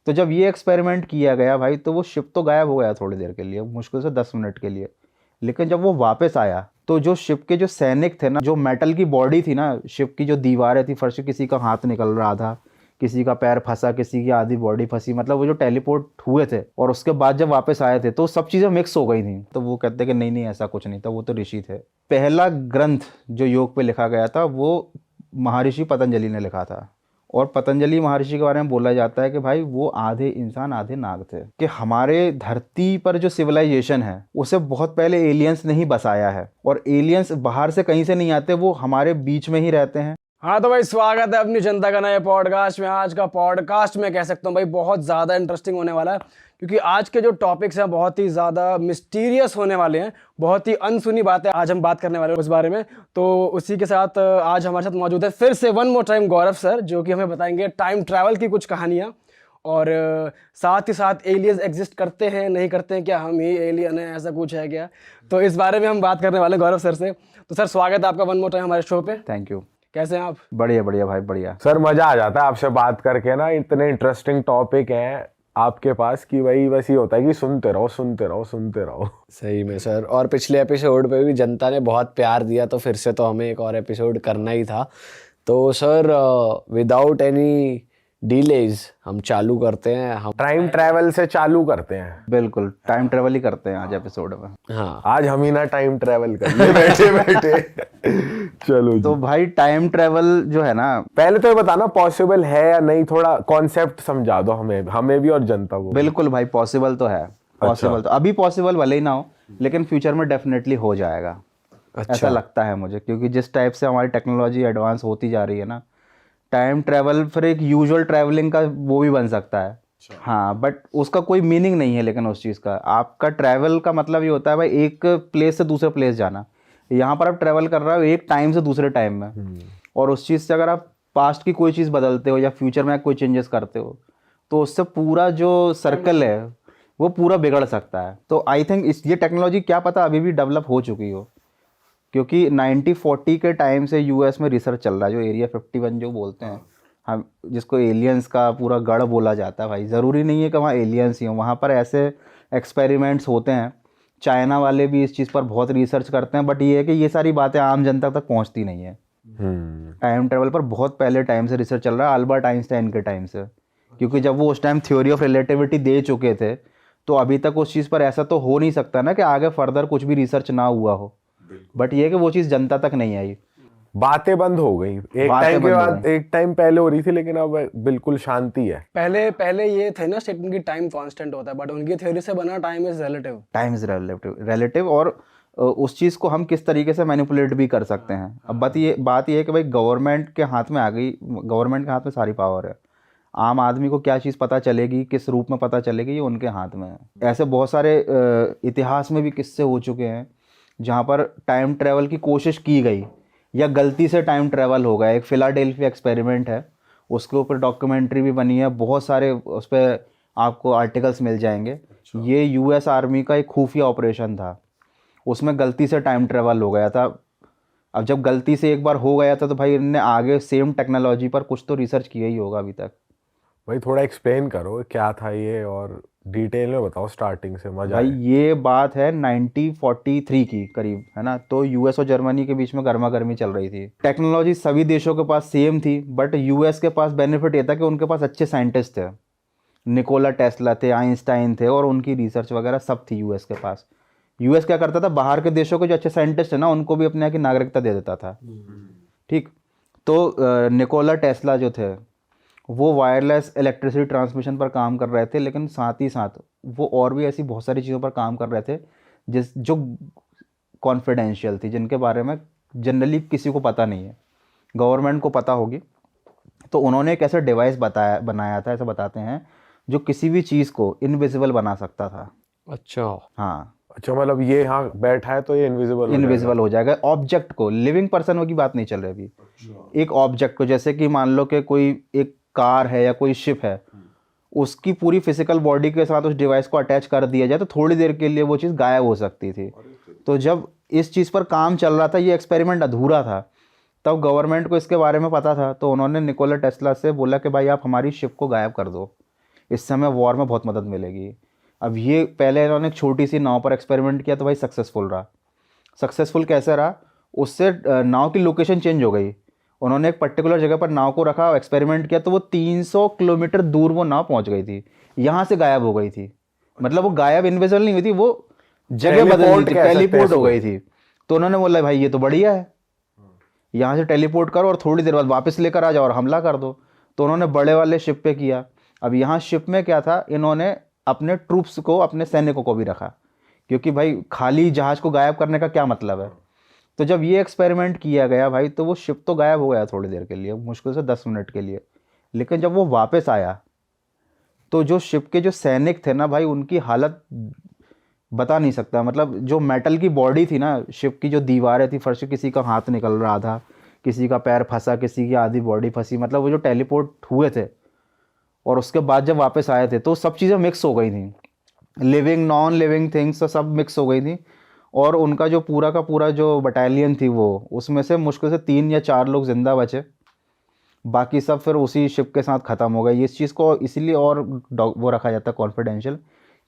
तो जब ये एक्सपेरिमेंट किया गया भाई, तो वो शिप तो गायब हो गया थोड़ी देर के लिए, मुश्किल से 10 मिनट के लिए। लेकिन जब वो वापस आया तो जो शिप के जो सैनिक थे ना, जो मेटल की बॉडी थी ना, शिप की जो दीवारें थी, फर्श, किसी का हाथ निकल रहा था, किसी का पैर फंसा, किसी की आधी बॉडी फंसी, मतलब वो जो टेलीपोर्ट हुए थे और उसके बाद जब वापस आए थे तो सब चीज़ें मिक्स हो गई थी। तो वो कहते कि नहीं नहीं, ऐसा कुछ नहीं था, वो तो ऋषि थे। पहला ग्रंथ जो योग पे लिखा गया था वो महर्षि पतंजलि ने लिखा था। और पतंजलि महर्षि के बारे में बोला जाता है कि भाई वो आधे इंसान आधे नाग थे, कि हमारे धरती पर जो सिविलाइजेशन है उसे बहुत पहले एलियंस ने ही बसाया है, और एलियंस बाहर से कहीं से नहीं आते, वो हमारे बीच में ही रहते हैं। हाँ तो भाई स्वागत है अपनी जनता का नए पॉडकास्ट में। आज का पॉडकास्ट मैं कह सकता हूँ भाई बहुत ज़्यादा इंटरेस्टिंग होने वाला है, क्योंकि आज के जो टॉपिक्स हैं बहुत ही ज़्यादा मिस्टीरियस होने वाले हैं, बहुत ही अनसुनी बातें आज हम बात करने वाले हैं उस बारे में। तो उसी के साथ आज हमारे साथ मौजूद है फिर से वन मोर टाइम गौरव सर, जो कि हमें बताएंगे टाइम ट्रैवल की कुछ कहानियाँ, और साथ ही साथ एलियंस एग्जिस्ट करते हैं नहीं करते हैं, क्या हम ही एलियन हैं, ऐसा कुछ है क्या? तो इस बारे में हम बात करने वाले हैं गौरव सर से। तो सर स्वागत है आपका वन मोर टाइम हमारे शो पे। Thank you. कैसे हैं आप? बढ़िया बढ़िया भाई, बढ़िया। सर मजा आ जाता है आपसे बात करके ना, इतने इंटरेस्टिंग टॉपिक हैं आपके पास कि वही बस ये होता है कि सुनते रहो सुनते रहो सुनते रहो। सही में सर, और पिछले एपिसोड पे भी जनता ने बहुत प्यार दिया, तो फिर से तो हमें एक और एपिसोड करना ही था। तो सर विदाउट एनी डिलेज हम चालू करते हैं। हम टाइम ट्रैवल से चालू करते हैं। बिल्कुल टाइम ट्रेवल ही करते हैं आज एपिसोड में। हाँ, आज हम ही ना टाइम ट्रैवल करेंगे बैठे बैठे। चलो तो जी। भाई टाइम ट्रेवल जो है ना, पहले तो ये बताना पॉसिबल है या नहीं, थोड़ा कॉन्सेप्ट समझा दो हमें भी और जनता को। बिल्कुल भाई पॉसिबल तो है। पॉसिबल तो अभी पॉसिबल भले ही ना हो, लेकिन फ्यूचर में डेफिनेटली हो जाएगा। ऐसा लगता है मुझे, क्योंकि जिस टाइप से हमारी टेक्नोलॉजी एडवांस होती जा रही है ना, टाइम ट्रैवल फिर एक यूजुअल ट्रैवलिंग का वो भी बन सकता है। हाँ, बट उसका कोई मीनिंग नहीं है। लेकिन उस चीज़ का, आपका ट्रैवल का मतलब ये होता है भाई एक प्लेस से दूसरे प्लेस जाना। यहाँ पर आप ट्रैवल कर रहे हो एक टाइम से दूसरे टाइम में, और उस चीज़ से अगर आप पास्ट की कोई चीज़ बदलते हो या फ्यूचर में कोई चेंजेस करते हो, तो उससे पूरा जो सर्कल है वो पूरा बिगड़ सकता है। तो आई थिंक इस ये टेक्नोलॉजी क्या पता अभी भी डेवलप हो चुकी हो, क्योंकि 1940 के टाइम से यूएस में रिसर्च चल रहा है, जो एरिया 51 जो बोलते हैं हम, जिसको एलियंस का पूरा गढ़ बोला जाता है। भाई ज़रूरी नहीं है कि वहाँ एलियंस ही हों, वहाँ पर ऐसे एक्सपेरिमेंट्स होते हैं। चाइना वाले भी इस चीज़ पर बहुत रिसर्च करते हैं, बट ये है कि ये सारी बातें आम जनता तक पहुँचती नहीं है। टाइम ट्रेवल पर बहुत पहले टाइम से रिसर्च चल रहा है, अल्बर्ट आइंस्टाइन के टाइम से, क्योंकि जब वो उस टाइम थ्योरी ऑफ रिलेटिविटी दे चुके थे, तो अभी तक उस चीज़ पर ऐसा तो हो नहीं सकता ना कि आगे फर्दर कुछ भी रिसर्च ना हुआ हो। बट ये कि वो चीज़ जनता तक नहीं आई, बातें बंद हो गई एक टाइम के बाद। एक टाइम पहले हो रही थी, लेकिन अब बिल्कुल शांति है। पहले ये थे ना स्टेटमेंट की टाइम कांस्टेंट होता है, बट उनकी थ्योरी से बना time is relative. Time is relative और उस चीज़ को हम किस तरीके से मैनिपुलेट भी कर सकते हैं। अब बात ये है कि भाई गवर्नमेंट के हाथ में आ गई, गवर्नमेंट के हाथ में सारी पावर है। आम आदमी को क्या चीज़ पता चलेगी, किस रूप में पता चलेगी, ये उनके हाथ में है। ऐसे बहुत सारे इतिहास में भी किस्से हो चुके हैं जहाँ पर टाइम ट्रैवल की कोशिश की गई या गलती से टाइम ट्रैवल हो गया। एक फिलाडेल्फिया एक्सपेरिमेंट है, उसके ऊपर डॉक्यूमेंट्री भी बनी है, बहुत सारे उस पर आपको आर्टिकल्स मिल जाएंगे। ये यूएस आर्मी का एक खुफिया ऑपरेशन था, उसमें गलती से टाइम ट्रैवल हो गया था। अब जब गलती से एक बार हो गया था, तो भाई इनने आगे सेम टेक्नोलॉजी पर कुछ तो रिसर्च किया ही होगा अभी तक। भाई थोड़ा एक्सप्लेन करो क्या था ये, और डिटेल में बताओ स्टार्टिंग से, मजा भाई आए। ये बात है 1943 की करीब, है ना। तो यूएस और जर्मनी के बीच में गर्मा गर्मी चल रही थी। टेक्नोलॉजी सभी देशों के पास सेम थी, बट यूएस के पास बेनिफिट ये था कि उनके पास अच्छे साइंटिस्ट थे। निकोला टेस्ला थे, आइंस्टाइन थे, और उनकी रिसर्च वगैरह सब थी यूएस के पास। यूएस क्या करता था, बाहर के देशों के जो अच्छे साइंटिस्ट है ना, उनको भी अपने यहाँ की नागरिकता दे देता था। ठीक। तो निकोला टेस्ला जो थे वो वायरलेस इलेक्ट्रिसिटी ट्रांसमिशन पर काम कर रहे थे, लेकिन साथ ही साथ वो और भी ऐसी बहुत सारी चीज़ों पर काम कर रहे थे जो कॉन्फिडेंशियल थी, जिनके बारे में जनरली किसी को पता नहीं है। गवर्नमेंट को पता होगी। तो उन्होंने एक ऐसा डिवाइस बनाया था, ऐसा बताते हैं, जो किसी भी चीज़ को इनविजिबल बना सकता था। अच्छा हाँ, अच्छा, मतलब ये यहाँ बैठा है तो ये इनविजिबल हो जाएगा। ऑब्जेक्ट को, लिविंग पर्सन की बात नहीं चल रही अभी। एक ऑब्जेक्ट को, जैसे कि मान लो कि कोई एक कार है या कोई शिप है, उसकी पूरी फिजिकल बॉडी के साथ उस डिवाइस को अटैच कर दिया जाए तो थोड़ी देर के लिए वो चीज़ गायब हो सकती थी। तो जब इस चीज़ पर काम चल रहा था, ये एक्सपेरिमेंट अधूरा था, तब गवर्नमेंट को इसके बारे में पता था। तो उन्होंने निकोला टेस्ला से बोला कि भाई आप हमारी शिप को गायब कर दो, इससे हमें वॉर में बहुत मदद मिलेगी। अब ये पहले इन्होंने एक छोटी सी नाव पर एक्सपेरिमेंट किया तो भाई सक्सेसफुल रहा। सक्सेसफुल कैसे रहा, उससे नाव की लोकेशन चेंज हो गई। उन्होंने एक पर्टिकुलर जगह पर नाव को रखा, एक्सपेरिमेंट किया, तो वो 300 किलोमीटर दूर वो नाव पहुंच गई थी, यहाँ से गायब हो गई थी। मतलब वो गायब इनविजिबल नहीं हुई थी, वो जगह बदल गई थी, टेलीपोर्ट हो गई थी। तो उन्होंने बोला भाई ये तो बढ़िया है, यहाँ से टेलीपोर्ट करो और थोड़ी देर बाद वापस लेकर आ जाओ और हमला कर दो। तो उन्होंने बड़े वाले शिप पे किया। अब यहाँ शिप में क्या था, इन्होंने अपने ट्रूप्स को, अपने सैनिकों को भी रखा, क्योंकि भाई खाली जहाज को गायब करने का क्या मतलब है। तो जब ये एक्सपेरिमेंट किया गया भाई, तो वो शिप तो गायब हो गया थोड़ी देर के लिए, मुश्किल से 10 मिनट के लिए। लेकिन जब वो वापस आया तो जो शिप के जो सैनिक थे ना भाई, उनकी हालत बता नहीं सकता। मतलब जो मेटल की बॉडी थी ना, शिप की जो दीवारें थी, फर्श, किसी का हाथ निकल रहा था, किसी का पैर फंसा, किसी की आधी बॉडी फंसी। मतलब वो जो टेलीपोर्ट हुए थे और उसके बाद जब वापस आए थे तो सब चीज़ें मिक्स हो गई थी, लिविंग नॉन लिविंग थिंग्स तो सब मिक्स हो गई थी। और उनका जो पूरा का पूरा जो बटालियन थी, वो उसमें से मुश्किल से 3 या 4 लोग जिंदा बचे, बाकी सब फिर उसी शिप के साथ ख़त्म हो गए। इस चीज़ को इसीलिए और वो रखा जाता है कॉन्फिडेंशियल,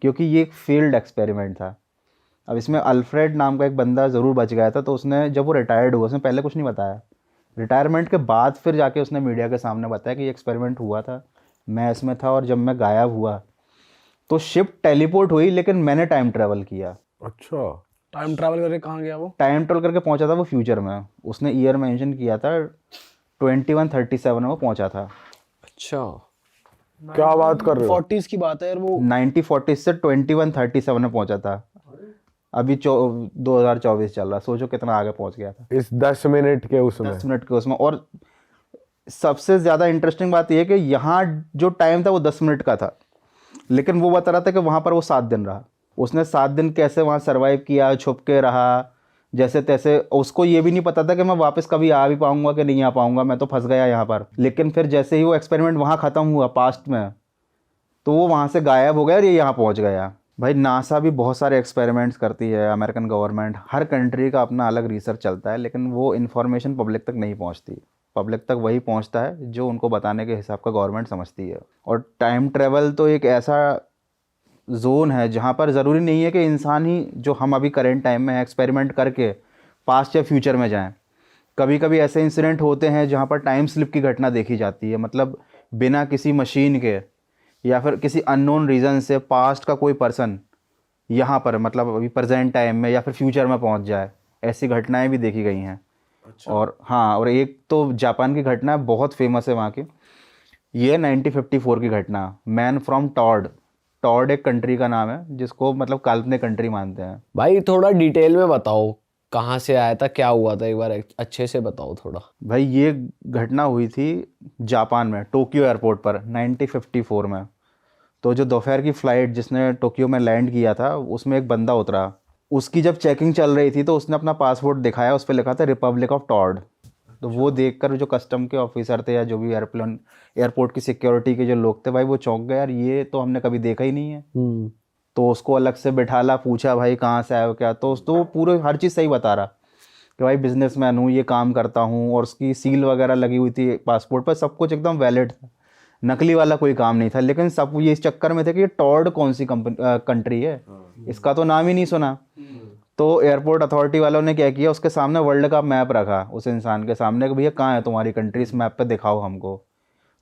क्योंकि ये एक फील्ड एक्सपेरिमेंट था। अब इसमें अल्फ्रेड नाम का एक बंदा ज़रूर बच गया था, तो उसने जब वो रिटायर्ड हुआ, उसने पहले कुछ नहीं बताया। रिटायरमेंट के बाद फिर जाके उसने मीडिया के सामने बताया कि ये एक्सपेरिमेंट हुआ था, मैं इसमें था, और जब मैं गायब हुआ तो शिप टेलीपोर्ट हुई, लेकिन मैंने टाइम ट्रैवल किया। अच्छा, टाइम ट्रैवल करके कहाँ गया वो? टाइम ट्रैवल करके पहुंचा था वो फ्यूचर में। उसने ईयर मेंशन किया था 2137 में वो पहुंचा था। अच्छा, क्या बात कर रहे हो? 40s की बात है यार वो। 1940 से 2137 में पहुंचा था। अभी 2024 चल रहा, सोचो कितना आगे पहुंच गया था इस 10 मिनट के उसमें। 10 मिनट के उसमें। और सबसे ज़्यादा इंटरेस्टिंग बात यह है कि यहाँ जो टाइम था वो 10 मिनट का था, लेकिन वो बता रहा था कि वहाँ पर वो 7 दिन रहा। उसने 7 दिन कैसे वहाँ सरवाइव किया, छुप के रहा जैसे तैसे। उसको ये भी नहीं पता था कि मैं वापस कभी आ भी पाऊंगा कि नहीं आ पाऊंगा, मैं तो फंस गया यहाँ पर। लेकिन फिर जैसे ही वो एक्सपेरिमेंट वहाँ ख़त्म हुआ पास्ट में, तो वो वहाँ से गायब हो गया और ये यहाँ पहुँच गया। भाई नासा भी बहुत सारे एक्सपेरिमेंट्स करती है, अमेरिकन गवर्नमेंट, हर कंट्री का अपना अलग रिसर्च चलता है, लेकिन वो इन्फॉर्मेशन पब्लिक तक नहीं पहुँचती। पब्लिक तक वही पहुँचता है जो उनको बताने के हिसाब का गवर्नमेंट समझती है। और टाइम ट्रेवल तो एक ऐसा जोन है जहाँ पर ज़रूरी नहीं है कि इंसान ही, जो हम अभी करेंट टाइम में एक्सपेरिमेंट करके पास्ट या फ्यूचर में जाएं। कभी कभी ऐसे इंसिडेंट होते हैं जहाँ पर टाइम स्लिप की घटना देखी जाती है। मतलब बिना किसी मशीन के या फिर किसी अननोन रीज़न से पास्ट का कोई पर्सन यहाँ पर, मतलब अभी प्रेजेंट टाइम में या फिर फ्यूचर में पहुँच जाए, ऐसी घटनाएँ भी देखी गई हैं। अच्छा। और हाँ, और एक तो जापान की घटना बहुत फेमस है वहाँ की। ये 1954 की घटना, मैन फ्रॉम टॉड। टॉड एक कंट्री का नाम है जिसको मतलब काल्पनिक कंट्री मानते हैं। भाई थोड़ा डिटेल में बताओ, कहाँ से आया था, क्या हुआ था, एक बार अच्छे से बताओ थोड़ा। भाई ये घटना हुई थी जापान में, टोक्यो एयरपोर्ट पर 1954 में। तो जो दोपहर की फ़्लाइट जिसने टोक्यो में लैंड किया था, उसमें एक बंदा उतरा। उसकी जब चेकिंग चल रही थी तो उसने अपना पासपोर्ट दिखाया, उस पर लिखा था रिपब्लिक ऑफ टॉड। तो वो देखकर जो कस्टम के ऑफिसर थे या जो भी एयरपोर्ट की सिक्योरिटी के जो लोग थे, भाई वो चौंक गए, यार ये तो हमने कभी देखा ही नहीं है। तो उसको अलग से बिठाला, पूछा भाई कहाँ से आए हो क्या, तो वो पूरे हर चीज़ सही बता रहा कि भाई बिजनेसमैन हूँ, ये काम करता हूँ, और उसकी सील वगैरह लगी हुई थी पासपोर्ट पर, सब कुछ एकदम वैलिड था, नकली वाला कोई काम नहीं था। लेकिन सब ये इस चक्कर में थे कि ये टॉड कौन सी कंट्री है, इसका तो नाम ही नहीं सुना। तो एयरपोर्ट अथॉरिटी वालों ने क्या किया, उसके सामने वर्ल्ड का मैप रखा उस इंसान के सामने कि भैया कहाँ है तुम्हारी कंट्री, इस मैप पे दिखाओ हमको।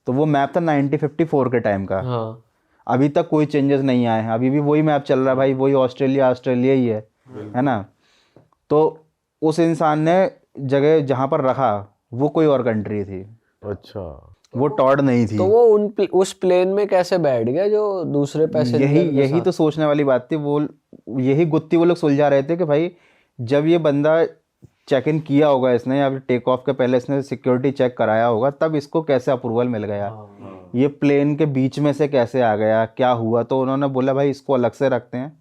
तो वो मैप था 1954 के टाइम का। हाँ। अभी तक कोई चेंजेस नहीं आए हैं, अभी भी वही मैप चल रहा है भाई, वही ऑस्ट्रेलिया ही है ना। तो उस इंसान ने जगह जहाँ पर रखा वो कोई और कंट्री थी। अच्छा, वो टॉड नहीं थी। तो वो उस प्लेन में कैसे बैठ गया जो दूसरे पैसेंजर यही तो सोचने वाली बात थी। वो यही गुत्थी वो लोग सुलझा रहे थे कि भाई जब ये बंदा चेक इन किया होगा इसने, या फिर टेक ऑफ के पहले इसने सिक्योरिटी चेक कराया होगा, तब इसको कैसे अप्रूवल मिल गया, ये प्लेन के बीच में से कैसे आ गया, क्या हुआ। तो उन्होंने बोला भाई इसको अलग से रखते हैं।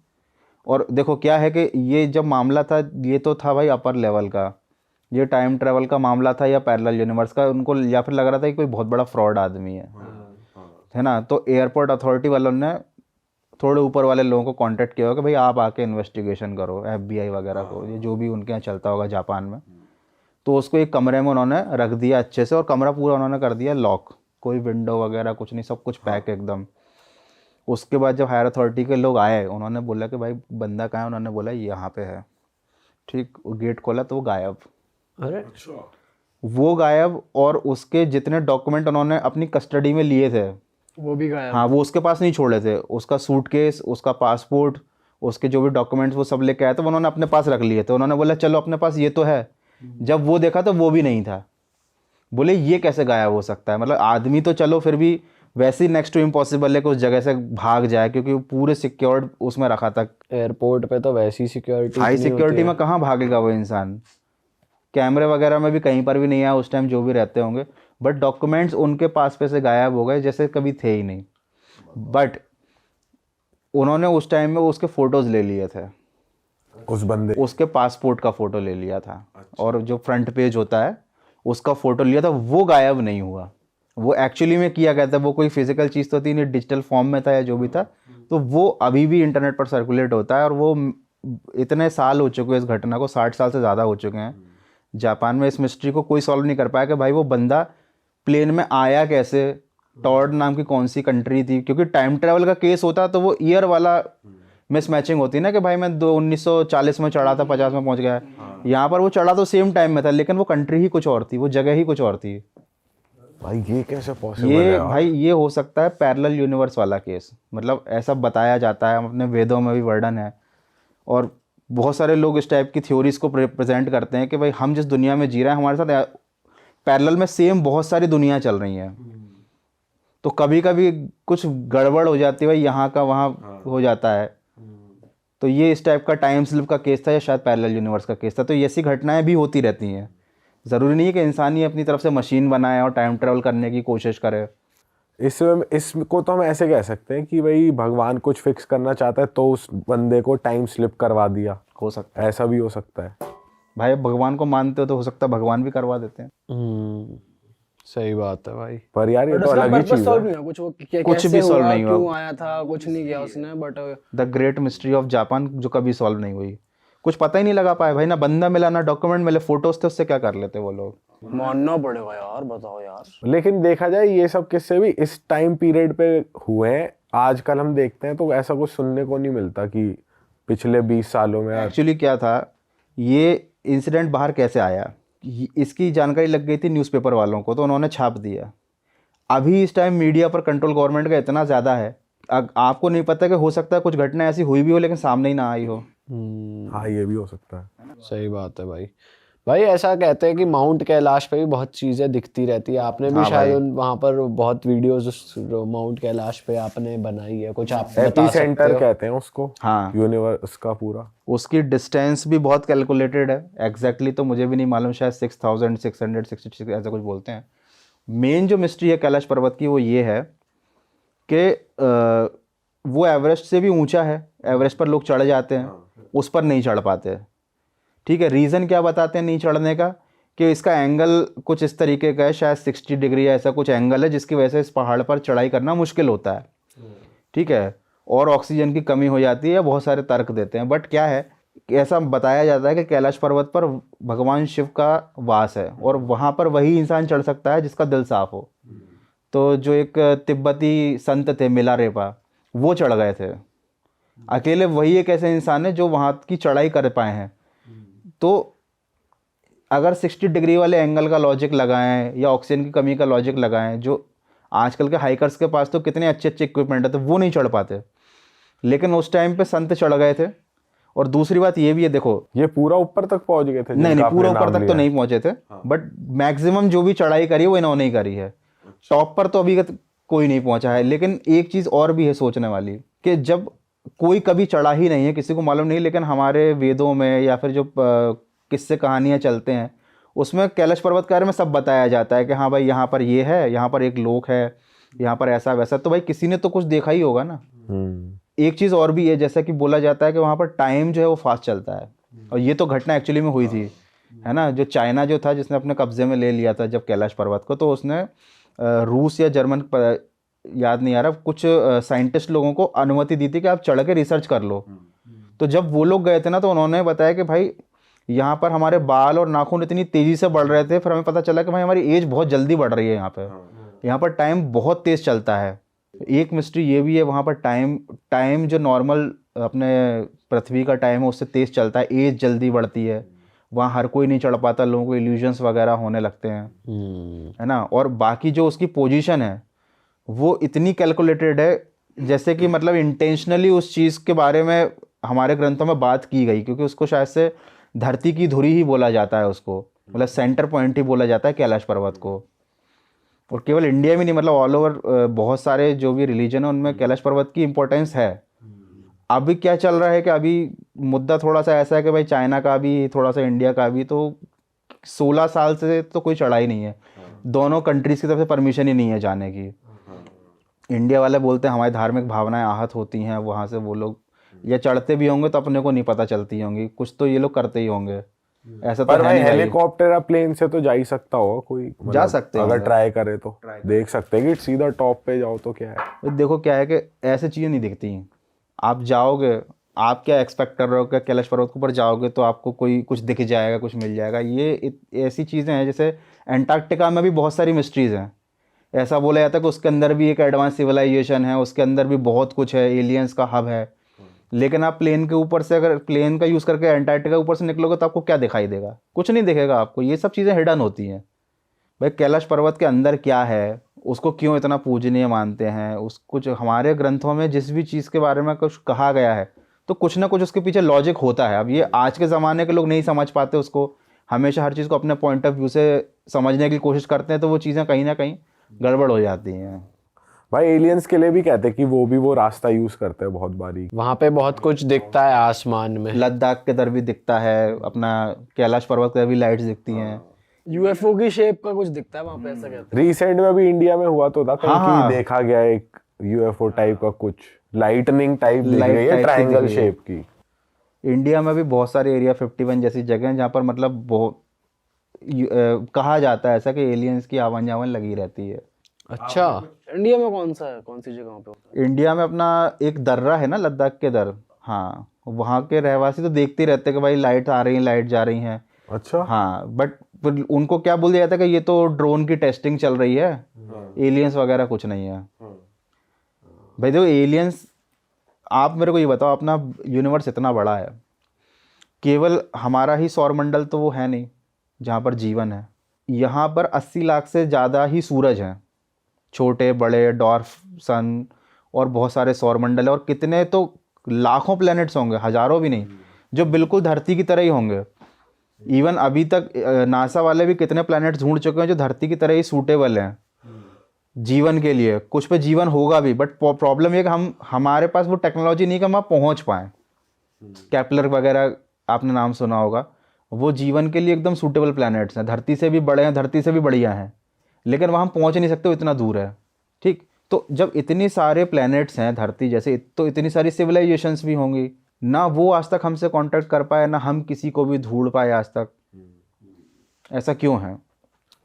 और देखो क्या है कि ये जब मामला था, ये तो था भाई अपर लेवल का, ये टाइम ट्रेवल का मामला था या पैरेलल यूनिवर्स का। उनको या फिर लग रहा था कि कोई बहुत बड़ा फ्रॉड आदमी है ना। तो एयरपोर्ट अथॉरिटी वालों ने थोड़े ऊपर वाले लोगों को कांटेक्ट किया होगा कि भाई आप आके इन्वेस्टिगेशन करो, FBI वगैरह को, ये जो भी उनके यहाँ चलता होगा जापान में। तो उसको एक कमरे में उन्होंने रख दिया अच्छे से, और कमरा पूरा उन्होंने कर दिया लॉक, कोई विंडो वगैरह कुछ नहीं, सब कुछ पैक एकदम। उसके बाद जब हायर अथॉरिटी के लोग आए, उन्होंने बोला कि भाई बंदा कहाँ है, उन्होंने बोला यहाँ पे है। ठीक, गेट खोला तो वो गायब। अरे वो गायब, और उसके जितने डॉक्यूमेंट उन्होंने अपनी कस्टडी में लिए थे वो भी गायब। हाँ, वो उसके पास नहीं छोड़े थे। उसका सूटकेस, उसका पासपोर्ट, उसके जो भी डॉक्यूमेंट्स वो सब लेके आए थे, वो उन्होंने अपने पास रख लिए थे। उन्होंने बोला चलो अपने पास ये तो है। जब वो देखा तो वो भी नहीं था। बोले ये कैसे गायब हो सकता है, मतलब आदमी तो चलो फिर भी वैसे ही नेक्स्ट टू इम्पॉसिबल है कि उस जगह से भाग जाए, क्योंकि वो पूरे सिक्योर्ड उसमें रखा था। एयरपोर्ट पे तो वैसी सिक्योरिटी हाई सिक्योरिटी में कहाँ भागेगा वो इंसान। कैमरे वगैरह में भी कहीं पर भी नहीं आया उस टाइम, जो भी रहते होंगे, बट डॉक्यूमेंट्स उनके पास पे से गायब हो गए जैसे कभी थे ही नहीं। बट उन्होंने उस टाइम में उसके फोटोज ले लिए थे, उस बंदे उसके पासपोर्ट का फोटो ले लिया था। और जो फ्रंट पेज होता है उसका फोटो लिया था, वो गायब नहीं हुआ। वो एक्चुअली में किया गया था, वो कोई फिजिकल चीज़ तो थी नहीं, डिजिटल फॉर्म में था या जो भी था, तो वो अभी भी इंटरनेट पर सर्कुलेट होता है। और वो इतने साल हो चुके हैं इस घटना को, 60 साल से ज़्यादा हो चुके हैं। जापान में इस मिस्ट्री को कोई सॉल्व नहीं कर पाया कि भाई वो बंदा प्लेन में आया कैसे, टॉर्ड नाम की कौन सी कंट्री थी, क्योंकि टाइम ट्रैवल का केस होता तो वो ईयर वाला मिस मैचिंग होती ना कि भाई मैं 1940 में चढ़ा था, 50 में पहुंच गया। यहाँ पर वो चढ़ा तो सेम टाइम में था, लेकिन वो कंट्री ही कुछ और थी, वो जगह ही कुछ और थी। भाई ये कैसे पॉसिबल है ये यार? भाई ये हो सकता है पैरेलल यूनिवर्स वाला केस, मतलब ऐसा बताया जाता है, अपने वेदों में भी वर्णन है। और बहुत सारे लोग इस टाइप की थ्योरीज को प्रेजेंट करते हैं कि भाई हम जिस दुनिया में जी रहे हैं, हमारे साथ पैरेलल में सेम बहुत सारी दुनिया चल रही हैं। तो कभी कभी कुछ गड़बड़ हो जाती है भाई, यहाँ का वहाँ हो जाता है। तो ये इस टाइप का टाइम स्लिप का केस था, या शायद पैरेलल यूनिवर्स का केस था। तो ऐसी घटनाएं भी होती रहती हैं। ज़रूरी नहीं है कि इंसान ही अपनी तरफ से मशीन बनाए और टाइम ट्रेवल करने की कोशिश करे। इसको तो हम ऐसे कह सकते हैं कि भाई भगवान कुछ फिक्स करना चाहता है तो उस बंदे को टाइम स्लिप करवा दिया, हो सकता है। ऐसा भी हो सकता है। भाई भगवान को मानते हो तो हो सकता है भगवान भी करवा देते हैं। सही बात है भाई। पर यार ये बट तो उसका अलग ही पर्पस चीज सॉल्व है। नहीं हुआ कुछ, वो कुछ कैसे भी solve हुआ, नहीं हुआ। क्यों आया था, कुछ नहीं किया उसने। But the great mystery of Japan जो कभी सॉल्व नहीं हुई, कुछ पता ही नहीं लगा पाया भाई, ना बंदा मिला ना डॉक्यूमेंट मिले, फोटोज थे, उससे क्या कर लेते वो लोग। मानना पड़ेगा यार, बताओ यार। लेकिन देखा जाए ये सब किस्से भी इस टाइम पीरियड पे हुए हैं। आजकल हम देखते हैं तो ऐसा कुछ सुनने को नहीं मिलता कि पिछले 20 सालों में एक्चुअली क्या था, ये इंसिडेंट बाहर कैसे आया, इसकी जानकारी लग गई थी न्यूज़पेपर वालों को, तो उन्होंने छाप दिया। अभी इस टाइम मीडिया पर कंट्रोल गवर्नमेंट का इतना ज़्यादा है, आपको नहीं पता कि हो सकता है कुछ घटना ऐसी हुई भी हो लेकिन सामने ही ना आई हो। हाँ ये भी हो सकता है। सही बात है भाई। भाई ऐसा कहते हैं कि माउंट कैलाश पे भी बहुत चीजें दिखती रहती है। आपने भी शायद वहां पर बहुत वीडियोस उस माउंट कैलाश पे आपने बनाई है, कुछ आप बता एपी सकते सेंटर हो? कहते हैं उसको। हाँ, यूनिवर्स का पूरा उसकी डिस्टेंस भी बहुत कैलकुलेटेड है। एग्जैक्टली तो मुझे भी नहीं मालूम, शायद 6666 ऐसा कुछ बोलते हैं। मेन जो मिस्ट्री है कैलाश पर्वत की वो ये है कि वो एवरेस्ट से भी ऊंचा है। एवरेस्ट पर लोग चढ़ जाते हैं, उस पर नहीं चढ़ पाते। ठीक है, रीज़न क्या बताते हैं नहीं चढ़ने का, कि इसका एंगल कुछ इस तरीके का है, शायद 60 डिग्री या ऐसा कुछ एंगल है, जिसकी वजह से इस पहाड़ पर चढ़ाई करना मुश्किल होता है। ठीक है, और ऑक्सीजन की कमी हो जाती है, बहुत सारे तर्क देते हैं। बट क्या है कि ऐसा बताया जाता है कि कैलाश पर्वत पर भगवान शिव का वास है, और वहाँ पर वही इंसान चढ़ सकता है जिसका दिल साफ हो। तो जो एक तिब्बती संत थे मिलारेपा, वो चढ़ गए थे अकेले। वही एक ऐसे इंसान है जो वहाँ की चढ़ाई कर पाए हैं। तो अगर 60 डिग्री वाले एंगल का लॉजिक लगाएं या ऑक्सीजन की कमी का लॉजिक लगाएं, जो आजकल के हाइकर्स के पास तो कितने अच्छे अच्छे इक्विपमेंट है, तो वो नहीं चढ़ पाते, लेकिन उस टाइम पे संत चढ़ गए थे। और दूसरी बात ये भी है, देखो ये पूरा ऊपर तक पहुंच गए थे? नहीं, पूरा ऊपर तक तो लिया। नहीं पहुंचे थे, बट मैक्सिमम जो भी चढ़ाई करी है वो इन्होंने ही करी है। टॉप पर तो अभी तक कोई नहीं पहुंचा है। लेकिन एक चीज़ और भी है सोचने वाली, कि जब कोई कभी चढ़ा ही नहीं है, किसी को मालूम नहीं, लेकिन हमारे वेदों में या फिर जो किस्से कहानियाँ चलते हैं उसमें कैलाश पर्वत के बारे में सब बताया जाता है कि हाँ भाई यहाँ पर ये है, यहाँ पर एक लोक है, यहाँ पर ऐसा वैसा। तो भाई किसी ने तो कुछ देखा ही होगा ना। एक चीज़ और भी है, जैसा कि बोला जाता है कि वहाँ पर टाइम जो है वो फास्ट चलता है, और ये तो घटना एक्चुअली में हुई थी, है ना। जो चाइना जो था जिसने अपने कब्जे में ले लिया था जब कैलाश पर्वत को, तो उसने रूस या जर्मन याद नहीं आ रहा, कुछ साइंटिस्ट लोगों को अनुमति दी थी कि आप चढ़ के रिसर्च कर लो। तो जब वो लोग गए थे ना, तो उन्होंने बताया कि भाई यहाँ पर हमारे बाल और नाखून इतनी तेज़ी से बढ़ रहे थे, फिर हमें पता चला कि भाई हमारी एज बहुत जल्दी बढ़ रही है यहाँ पर टाइम बहुत तेज़ चलता है। एक मिस्ट्री ये भी है वहाँ पर टाइम जो नॉर्मल अपने पृथ्वी का टाइम है उससे तेज़ चलता है, एज जल्दी बढ़ती है, वहाँ हर कोई नहीं चढ़ पाता, लोगों को इल्यूजन्स वगैरह होने लगते हैं, है ना। और बाकी जो उसकी पोजीशन है वो इतनी कैलकुलेटेड है, जैसे कि मतलब इंटेंशनली उस चीज़ के बारे में हमारे ग्रंथों में बात की गई, क्योंकि उसको शायद से धरती की धुरी ही बोला जाता है उसको, मतलब सेंटर पॉइंट ही बोला जाता है कैलाश पर्वत को। और केवल इंडिया में नहीं, मतलब ऑल ओवर बहुत सारे जो भी रिलीजन है उनमें कैलाश पर्वत की इम्पोर्टेंस है। अभी क्या चल रहा है कि अभी मुद्दा थोड़ा सा ऐसा है कि भाई चाइना का भी थोड़ा सा इंडिया का भी, तो 16 साल से तो कोई चढ़ाई नहीं है, दोनों कंट्रीज़ की तरफ से परमिशन ही नहीं है जाने की। इंडिया वाले बोलते हैं हमारी धार्मिक भावनाएं आहत होती हैं वहाँ से, वो लोग या चढ़ते भी होंगे तो अपने को नहीं पता चलती होंगी, कुछ तो ये लोग करते ही होंगे, ऐसा तो पर है भाई नहीं भाई। हेलीकॉप्टर या प्लेन से तो जा ही सकता होगा कोई, जा सकते अगर होंगे। ट्राई करे तो देख सकते हैं कि सीधा टॉप पे जाओ तो क्या है। भाई देखो क्या है कि ऐसी चीज़ें नहीं दिखती, आप जाओगे, आप क्या एक्सपेक्ट कर रहे हो कि कैलाश पर्वत के ऊपर जाओगे तो आपको कोई कुछ दिख जाएगा, कुछ मिल जाएगा, ये ऐसी चीज़ें हैं। जैसे एंटार्क्टिका में भी बहुत सारी मिस्ट्रीज़ हैं, ऐसा बोला जाता है कि उसके अंदर भी एक एडवांस सिविलाइजेशन है, उसके अंदर भी बहुत कुछ है, एलियंस का हब है। लेकिन आप प्लेन के ऊपर से, अगर प्लेन का यूज़ करके एंटार्क्टिका ऊपर से निकलोगे तो आपको क्या दिखाई देगा, कुछ नहीं दिखेगा आपको। ये सब चीज़ें हिडन होती हैं। भाई कैलाश पर्वत के अंदर क्या है, उसको क्यों इतना पूजनीय मानते हैं, उस कुछ हमारे ग्रंथों में जिस भी चीज़ के बारे में कुछ कहा गया है तो कुछ ना कुछ उसके पीछे लॉजिक होता है। अब ये आज के ज़माने के लोग नहीं समझ पाते उसको, हमेशा हर चीज़ को अपने पॉइंट ऑफ व्यू से समझने की कोशिश करते हैं, तो वो चीज़ें कहीं ना कहीं गड़बड़ हो जाती हैं। भाई एलियंस के लिए भी कहते हैं कि वो रास्ता यूज करते हैं बहुत बारी। वहां पे बहुत कुछ दिखता है आसमान में। लद्दाख के तरफ भी दिखता है, अपना कैलाश पर्वत के तरफ भी लाइट्स दिखती हैं। यूएफओ की शेप का कुछ दिखता है वहां पे, ऐसा कहते रिसेंट में भी इंडिया में हुआ तो था कहीं हाँ। कि देखा गया एक यूएफओ टाइप का कुछ, लाइटनिंग टाइप दिख Light रही है, type की ट्रायंगल दिख रही है। शेप की। इंडिया में भी बहुत सारे एरिया 51 जैसी जगह हैं जहाँ पर मतलब बहुत कहा जाता है ऐसा कि एलियंस की आवन जावन लगी रहती है। अच्छा, हैं। इंडिया में कौन सा है, कौन सी जगह पे होता इंडिया में अपना एक दर्रा है ना, लद्दाख के दर, हाँ, वहाँ के रहवासी तो देखते ही रहते हैं कि भाई लाइट आ रही हैं, लाइट जा रही हैं। अच्छा। हाँ, बट उनको क्या बोल दिया जाता है कि ये तो ड्रोन की टेस्टिंग चल रही है, एलियंस वगैरह कुछ नहीं है। भाई देखो एलियंस, आप मेरे को ये बताओ, अपना यूनिवर्स इतना बड़ा है, केवल हमारा ही सौरमंडल तो वो है नहीं जहाँ पर जीवन है। यहाँ पर 80 लाख से ज़्यादा ही सूरज हैं, छोटे बड़े डॉर्फ सन, और बहुत सारे सौरमंडल है, और कितने तो लाखों प्लैनेट्स होंगे, हज़ारों भी नहीं, जो बिल्कुल धरती की तरह ही होंगे। इवन अभी तक नासा वाले भी कितने प्लैनेट्स ढूंढ चुके हैं जो धरती की तरह ही सूटेबल हैं जीवन के लिए। कुछ पे जीवन होगा भी, बट प्रॉब्लम ये कि हमारे पास वो टेक्नोलॉजी नहीं कि हम वहाँ पहुँच पाएँ। केपलर वगैरह आपने नाम सुना होगा, वो जीवन के लिए एकदम सूटेबल प्लैनेट्स हैं, धरती से भी बड़े हैं, धरती से भी बढ़िया हैं, लेकिन वहाँ हम पहुँच नहीं सकते, वो इतना दूर है। ठीक, तो जब इतनी सारे प्लैनेट्स हैं धरती जैसे, तो इतनी सारी सिविलाइजेशंस भी होंगी ना, वो आज तक हमसे कांटेक्ट कर पाए, ना हम किसी को भी ढूंढ पाए आज तक। ऐसा क्यों है?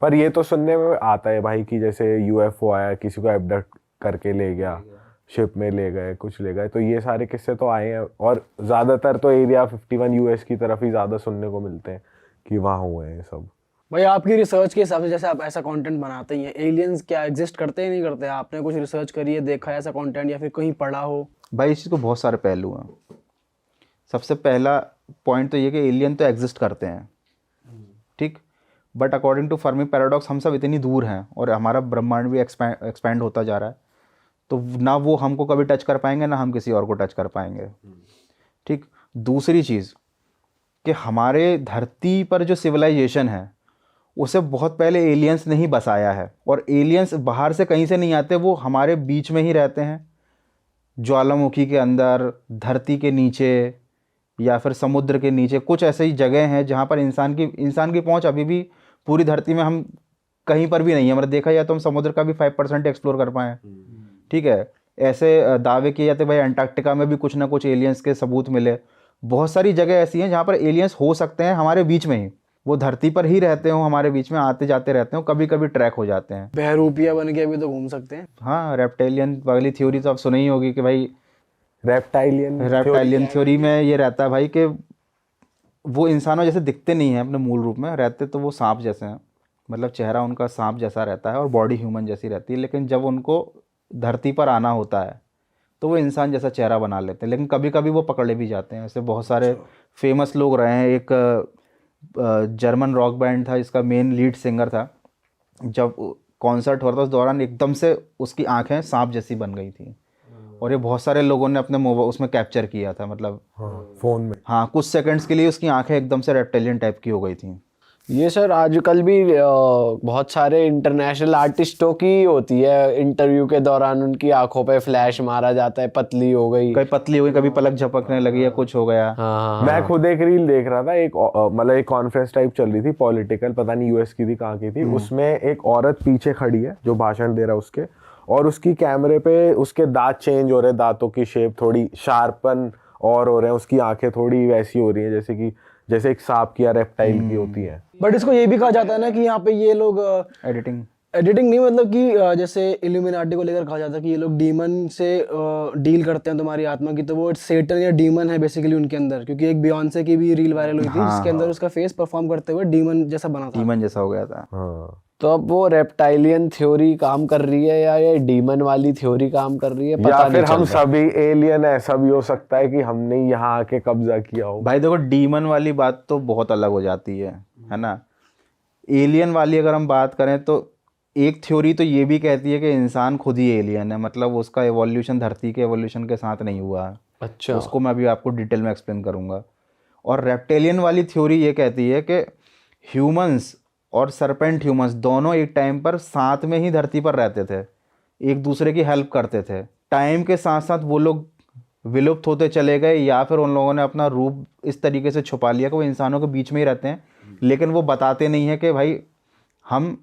पर ये तो सुनने में आता है भाई कि जैसे यूएफओ आया, किसी को एबडक्ट करके ले गया, शिप में ले गए, कुछ ले गए, तो ये सारे किस्से तो आए हैं। और ज़्यादातर तो एरिया 51 यूएस की तरफ ही ज़्यादा सुनने को मिलते हैं कि वहाँ हुए हैं सब। भाई आपकी रिसर्च के हिसाब से, जैसे आप ऐसा कंटेंट बनाते ही हैं, एलियंस क्या एग्जिस्ट करते हैं नहीं करते, आपने कुछ रिसर्च करी है, देखा है ऐसा कंटेंट, या फिर कहीं पढ़ा हो? भाई इस चीज़ को बहुत सारे पहलू हैं। सबसे पहला पॉइंट तो ये कि एलियन तो एग्जिस्ट करते हैं, ठीक, but according to Fermi paradox हम सब इतनी दूर हैं और हमारा ब्रह्मांड भी एक्सपैंड होता जा रहा है, तो ना वो हमको कभी टच कर पाएंगे, ना हम किसी और को टच कर पाएंगे। ठीक, दूसरी चीज़ कि हमारे धरती पर जो सिविलाइजेशन है उसे बहुत पहले एलियंस ने ही बसाया है, और एलियंस बाहर से कहीं से नहीं आते, वो हमारे बीच में ही रहते हैं, ज्वालामुखी के अंदर, धरती के नीचे, या फिर समुद्र के नीचे। कुछ ऐसे ही जगह हैं जहाँ पर इंसान की पहुँच अभी भी पूरी धरती में हम कहीं पर भी नहीं है। मतलब देखा जाए तो हम समुद्र का भी 5% एक्सप्लोर कर पाएँ। ठीक है, ऐसे दावे किए जाते भाई अंटार्कटिका में भी कुछ ना कुछ एलियंस के सबूत मिले। बहुत सारी जगह ऐसी हैं जहाँ पर एलियंस हो सकते हैं हमारे बीच में ही, वो धरती पर ही रहते हो, हमारे बीच में आते जाते रहते हो, कभी कभी ट्रैक हो जाते हैं। बहरूपिया बन के भी तो घूम सकते हैं। हाँ, रेप्टाइलियन वाली थ्योरी तो आप सुनी ही होगी कि भाई रेप्टाइलियन थ्योरी में ये रहता है भाई कि वो इंसानों जैसे दिखते नहीं हैं अपने मूल रूप में, रहते तो वो सांप जैसे हैं, मतलब चेहरा उनका सांप जैसा रहता है और बॉडी ह्यूमन जैसी रहती है, लेकिन जब उनको धरती पर आना होता है तो वो इंसान जैसा चेहरा बना लेते हैं, लेकिन कभी कभी वो पकड़े भी जाते हैं। ऐसे बहुत सारे फेमस लोग रहे हैं। एक जर्मन रॉक बैंड था, इसका मेन लीड सिंगर था। जब कॉन्सर्ट हो रहा था उस दौरान एकदम से उसकी आंखें सांप जैसी बन गई थी, और ये बहुत सारे लोगों ने अपने मोबाइल उसमें कैप्चर किया था, मतलब फोन में। हाँ, कुछ सेकंड्स के लिए उसकी आंखें एकदम से रेप्टिलियन टाइप की हो गई थी। ये सर आजकल भी बहुत सारे इंटरनेशनल आर्टिस्टों की होती है, इंटरव्यू के दौरान उनकी आंखों पे फ्लैश मारा जाता है, पतली हो गई, कभी पतली हुई, कभी पलक झपकने लगी या कुछ हो गया। हाँ मैं खुद एक रील देख रहा था, एक मतलब एक कॉन्फ्रेंस टाइप चल रही थी पॉलिटिकल, पता नहीं यूएस की थी कहाँ की थी। उसमें एक औरत पीछे खड़ी है जो भाषण दे रहा है उसके, और उसकी कैमरे पे उसके दांत चेंज हो रहे हैं, दांतों की शेप थोड़ी शार्पन और हो रहे हैं, उसकी आंखें थोड़ी वैसी हो रही हैं जैसे एक सांप की या रेप्टाइल की होती है। बट इसको ये भी कहा जाता है ना कि यहाँ पे ये लोग एडिटिंग नहीं, मतलब कि जैसे इल्यूमिनाटी को लेकर कहा जाता है कि ये लोग डीमन से डील करते हैं तुम्हारी आत्मा की, तो वो सेटन या डीमन है बेसिकली उनके अंदर। क्योंकि एक बियॉन्से की भी रील वायरल हुई थी जिसके अंदर उसका फेस परफॉर्म करते हुए डीमन जैसा बना था, डीमन जैसा हो गया था। हाँ, तो अब वो रेप्टाइलियन थ्योरी काम कर रही है या ये डीमन वाली थ्योरी काम कर रही है, या पता फिर नहीं हम चल रहा। सभी एलियन, ऐसा भी हो सकता है कि हमने यहाँ आके कब्जा किया हो। भाई देखो, डीमन वाली बात तो बहुत अलग हो जाती है ना। एलियन वाली अगर हम बात करें तो एक थ्योरी तो ये भी कहती है कि इंसान खुद ही एलियन है, मतलब उसका एवोल्यूशन धरती के एवोल्यूशन के साथ नहीं हुआ है। अच्छा, उसको मैं अभी आपको डिटेल में एक्सप्लेन करूंगा। और रेप्टेलियन वाली थ्योरी ये कहती है कि ह्यूमंस और सरपेंट ह्यूमंस दोनों एक टाइम पर साथ में ही धरती पर रहते थे, एक दूसरे की हेल्प करते थे। टाइम के साथ साथ वो लोग विलुप्त होते चले गए, या फिर उन लोगों ने अपना रूप इस तरीके से छुपा लिया कि वो इंसानों के बीच में ही रहते हैं, लेकिन वो बताते नहीं है कि भाई हम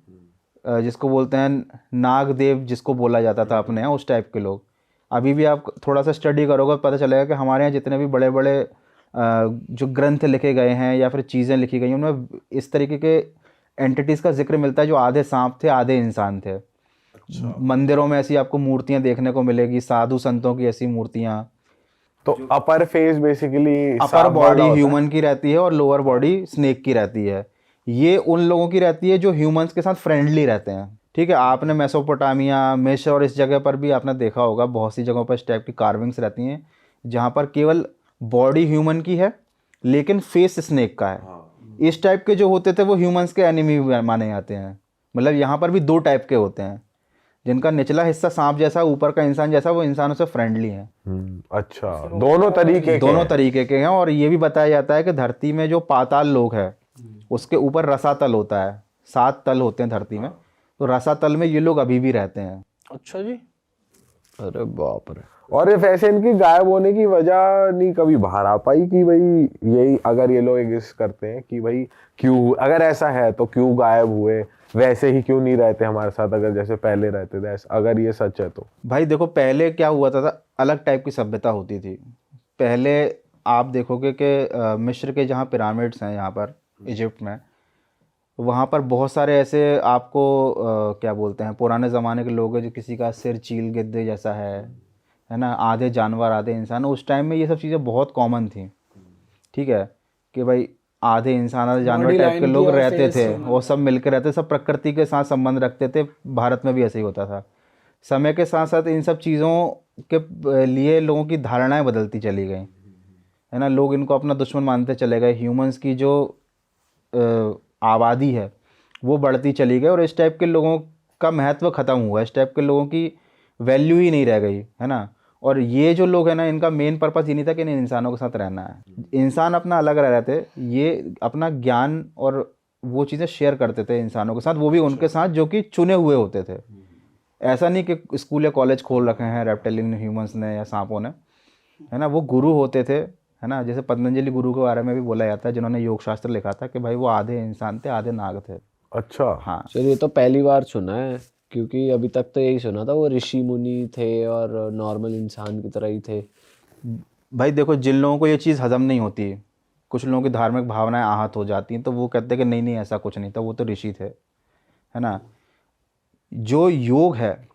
जिसको बोलते हैं नागदेव, जिसको बोला जाता था अपने यहाँ, उस टाइप के लोग। अभी भी आप थोड़ा सा स्टडी करोगे तो पता चलेगा कि हमारे यहाँ जितने भी बड़े बड़े जो ग्रंथ लिखे गए हैं या फिर चीज़ें लिखी गई हैं, उनमें इस तरीके के एंटिटीज़ का जिक्र मिलता है जो आधे सांप थे आधे इंसान थे। मंदिरों में ऐसी आपको मूर्तियाँ देखने को मिलेगी, साधु संतों की ऐसी मूर्तियाँ। तो अपर face basically upper body human की रहती है और लोअर बॉडी स्नेक की रहती है। ये उन लोगों की रहती है जो ह्यूमंस के साथ फ्रेंडली रहते हैं। ठीक है, आपने मेसोपोटामिया, मिस्र और इस जगह पर भी आपने देखा होगा, बहुत सी जगहों पर इस टाइप की कार्विंग्स रहती हैं जहाँ पर केवल बॉडी ह्यूमन की है लेकिन फेस स्नेक का है। इस टाइप के जो होते थे वो ह्यूमंस के एनिमी माने जाते हैं। मतलब यहाँ पर भी दो टाइप के होते हैं, जिनका निचला हिस्सा सांप जैसा, ऊपर का इंसान जैसा, वो इंसानों से फ्रेंडली है। अच्छा, दोनों तरीके के हैं। और ये भी बताया जाता है कि धरती में जो पाताल लोक है उसके ऊपर रसातल होता है, 7 तल होते हैं धरती में, तो रसातल में ये लोग अभी भी रहते हैं। अच्छा जी, अरे बाप रे। और इफ ऐसे इनकी गायब होने की वजह नहीं कभी बाहर आ पाई कि भाई यही, अगर ये लोग एग्जिस्ट करते हैं कि भाई क्यों, अगर ऐसा है तो क्यों गायब हुए, वैसे ही क्यों नहीं रहते हमारे साथ अगर जैसे पहले रहते थे, अगर ये सच है तो। भाई देखो, पहले क्या हुआ था अलग टाइप की सभ्यता होती थी। पहले आप देखोगे कि मिस्र के जहाँ पिरामिड्स हैं यहाँ पर इजिप्ट में, वहाँ पर बहुत सारे ऐसे आपको क्या बोलते हैं, पुराने ज़माने के लोग हैं जो किसी का सिर चील गिद्ध जैसा है ना, आधे जानवर आधे इंसान। उस टाइम में ये सब चीज़ें बहुत कॉमन थी। ठीक है, कि भाई आधे इंसान आधे जानवर टाइप के लोग रहते थे, वो सब मिलकर रहते, सब प्रकृति के साथ संबंध रखते थे। भारत में भी ऐसे ही होता था। समय के साथ साथ इन सब चीज़ों के लिए लोगों की धारणाएं बदलती चली गई, है ना। लोग इनको अपना दुश्मन मानते चले गए। ह्यूमंस की जो आबादी है वो बढ़ती चली गई और इस टाइप के लोगों का महत्व ख़त्म हुआ, इस टाइप के लोगों की वैल्यू ही नहीं रह गई, है ना। और ये जो लोग हैं ना, इनका मेन पर्पस ये नहीं था कि इन इंसानों के साथ रहना है। इंसान अपना अलग रह रहे थे, ये अपना ज्ञान और वो चीज़ें शेयर करते थे इंसानों के साथ, वो भी उनके साथ जो कि चुने हुए होते थे। ऐसा नहीं कि स्कूल या कॉलेज खोल रखे हैं रेप्टिलियन ह्यूमंस ने या सांपों ने, है ना। वो गुरु होते थे, है ना। जैसे पतंजलि गुरु के बारे में भी बोला जाता है, जिन्होंने योग शास्त्र लिखा था, कि भाई वो आधे इंसान थे आधे नाग थे। अच्छा, हाँ सर ये तो पहली बार सुना है, क्योंकि अभी तक तो यही सुना था वो ऋषि मुनि थे और नॉर्मल इंसान की तरह ही थे। भाई देखो, जिन लोगों को ये चीज़ हजम नहीं होती, कुछ लोगों की धार्मिक भावनाएं आहत हो जाती हैं, तो वो कहते हैं कि नहीं नहीं ऐसा कुछ नहीं था, वो तो ऋषि थे, है ना। जो योग है,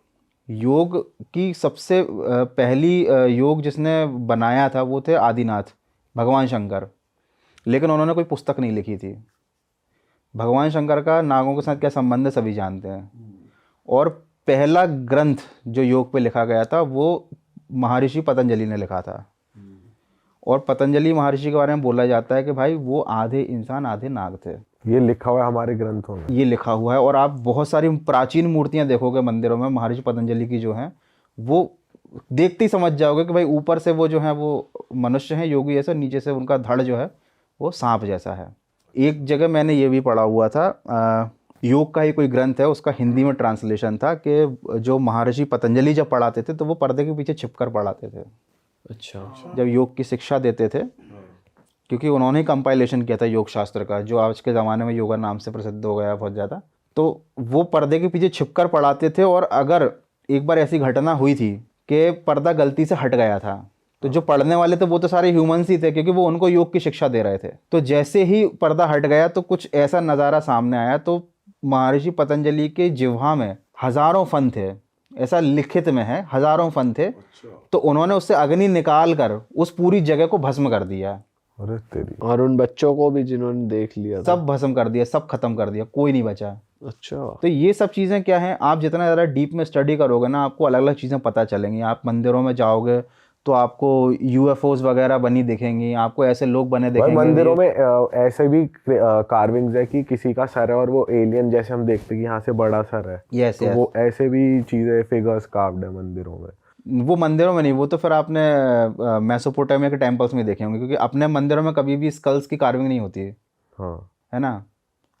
योग की सबसे पहली योग जिसने बनाया था वो थे आदिनाथ, भगवान शंकर। लेकिन उन्होंने कोई पुस्तक नहीं लिखी थी। भगवान शंकर का नागों के साथ क्या संबंध है सभी जानते हैं। और पहला ग्रंथ जो योग पे लिखा गया था वो महर्षि पतंजलि ने लिखा था। और पतंजलि महर्षि के बारे में बोला जाता है कि भाई वो आधे इंसान आधे नाग थे। ये लिखा हुआ है हमारे ग्रंथों में, ये लिखा हुआ है। और आप बहुत सारी प्राचीन मूर्तियां देखोगे मंदिरों में महर्षि पतंजलि की जो हैं, वो देखते ही समझ जाओगे कि भाई ऊपर से वो जो है वो मनुष्य हैं योगी जैसा, नीचे से उनका धड़ जो है वो सांप जैसा है। एक जगह मैंने ये भी पढ़ा हुआ था, योग का ही कोई ग्रंथ है, उसका हिंदी में ट्रांसलेशन था कि जो महर्षि पतंजलि जब पढ़ाते थे तो वो पर्दे के पीछे छिपकर पढ़ाते थे। अच्छा। जब योग की शिक्षा देते थे, क्योंकि उन्होंने ही कंपाइलेशन किया था योग शास्त्र का, जो आज के ज़माने में योगा नाम से प्रसिद्ध हो गया बहुत ज़्यादा। तो वो पर्दे के पीछे छिपकर पढ़ाते थे। और अगर एक बार ऐसी घटना हुई थी कि पर्दा गलती से हट गया था, तो जो पढ़ने वाले थे वो तो सारे ह्यूमंस ही थे, क्योंकि वो उनको योग की शिक्षा दे रहे थे। तो जैसे ही पर्दा हट गया तो कुछ ऐसा नज़ारा सामने आया, तो महर्षि पतंजलि के जिह्वा में हजारों फन थे, ऐसा लिखित में है, हजारों फन थे। तो उन्होंने उससे अग्नि निकाल कर उस पूरी जगह को भस्म कर दिया। अरे तेरी। और उन बच्चों को भी जिन्होंने देख लिया था, सब भस्म कर दिया, सब खत्म कर दिया, कोई नहीं बचा। अच्छा। तो ये सब चीज़ें क्या हैं, आप जितना ज़्यादा डीप में स्टडी करोगे ना, आपको अलग अलग चीज़ें पता चलेंगी। आप मंदिरों में जाओगे तो आपको यूएफओस वगैरह बनी दिखेंगी, आपको ऐसे लोग बने भाई दिखेंगे। मंदिरों में ऐसे भी कार्विंग्स है कि किसी का सर है और वो एलियन जैसे हम देखते हैं कि यहाँ से बड़ा सर है, यस तो वो ऐसे भी चीजें फिगर्स कार्व्ड है मंदिरों में। वो मंदिरों में नहीं, वो तो फिर आपने मेसोपोटामिया के टेम्पल्स में देखे होंगे, क्योंकि अपने मंदिरों में कभी भी स्कल्स की कार्विंग नहीं होती है, हाँ। है ना।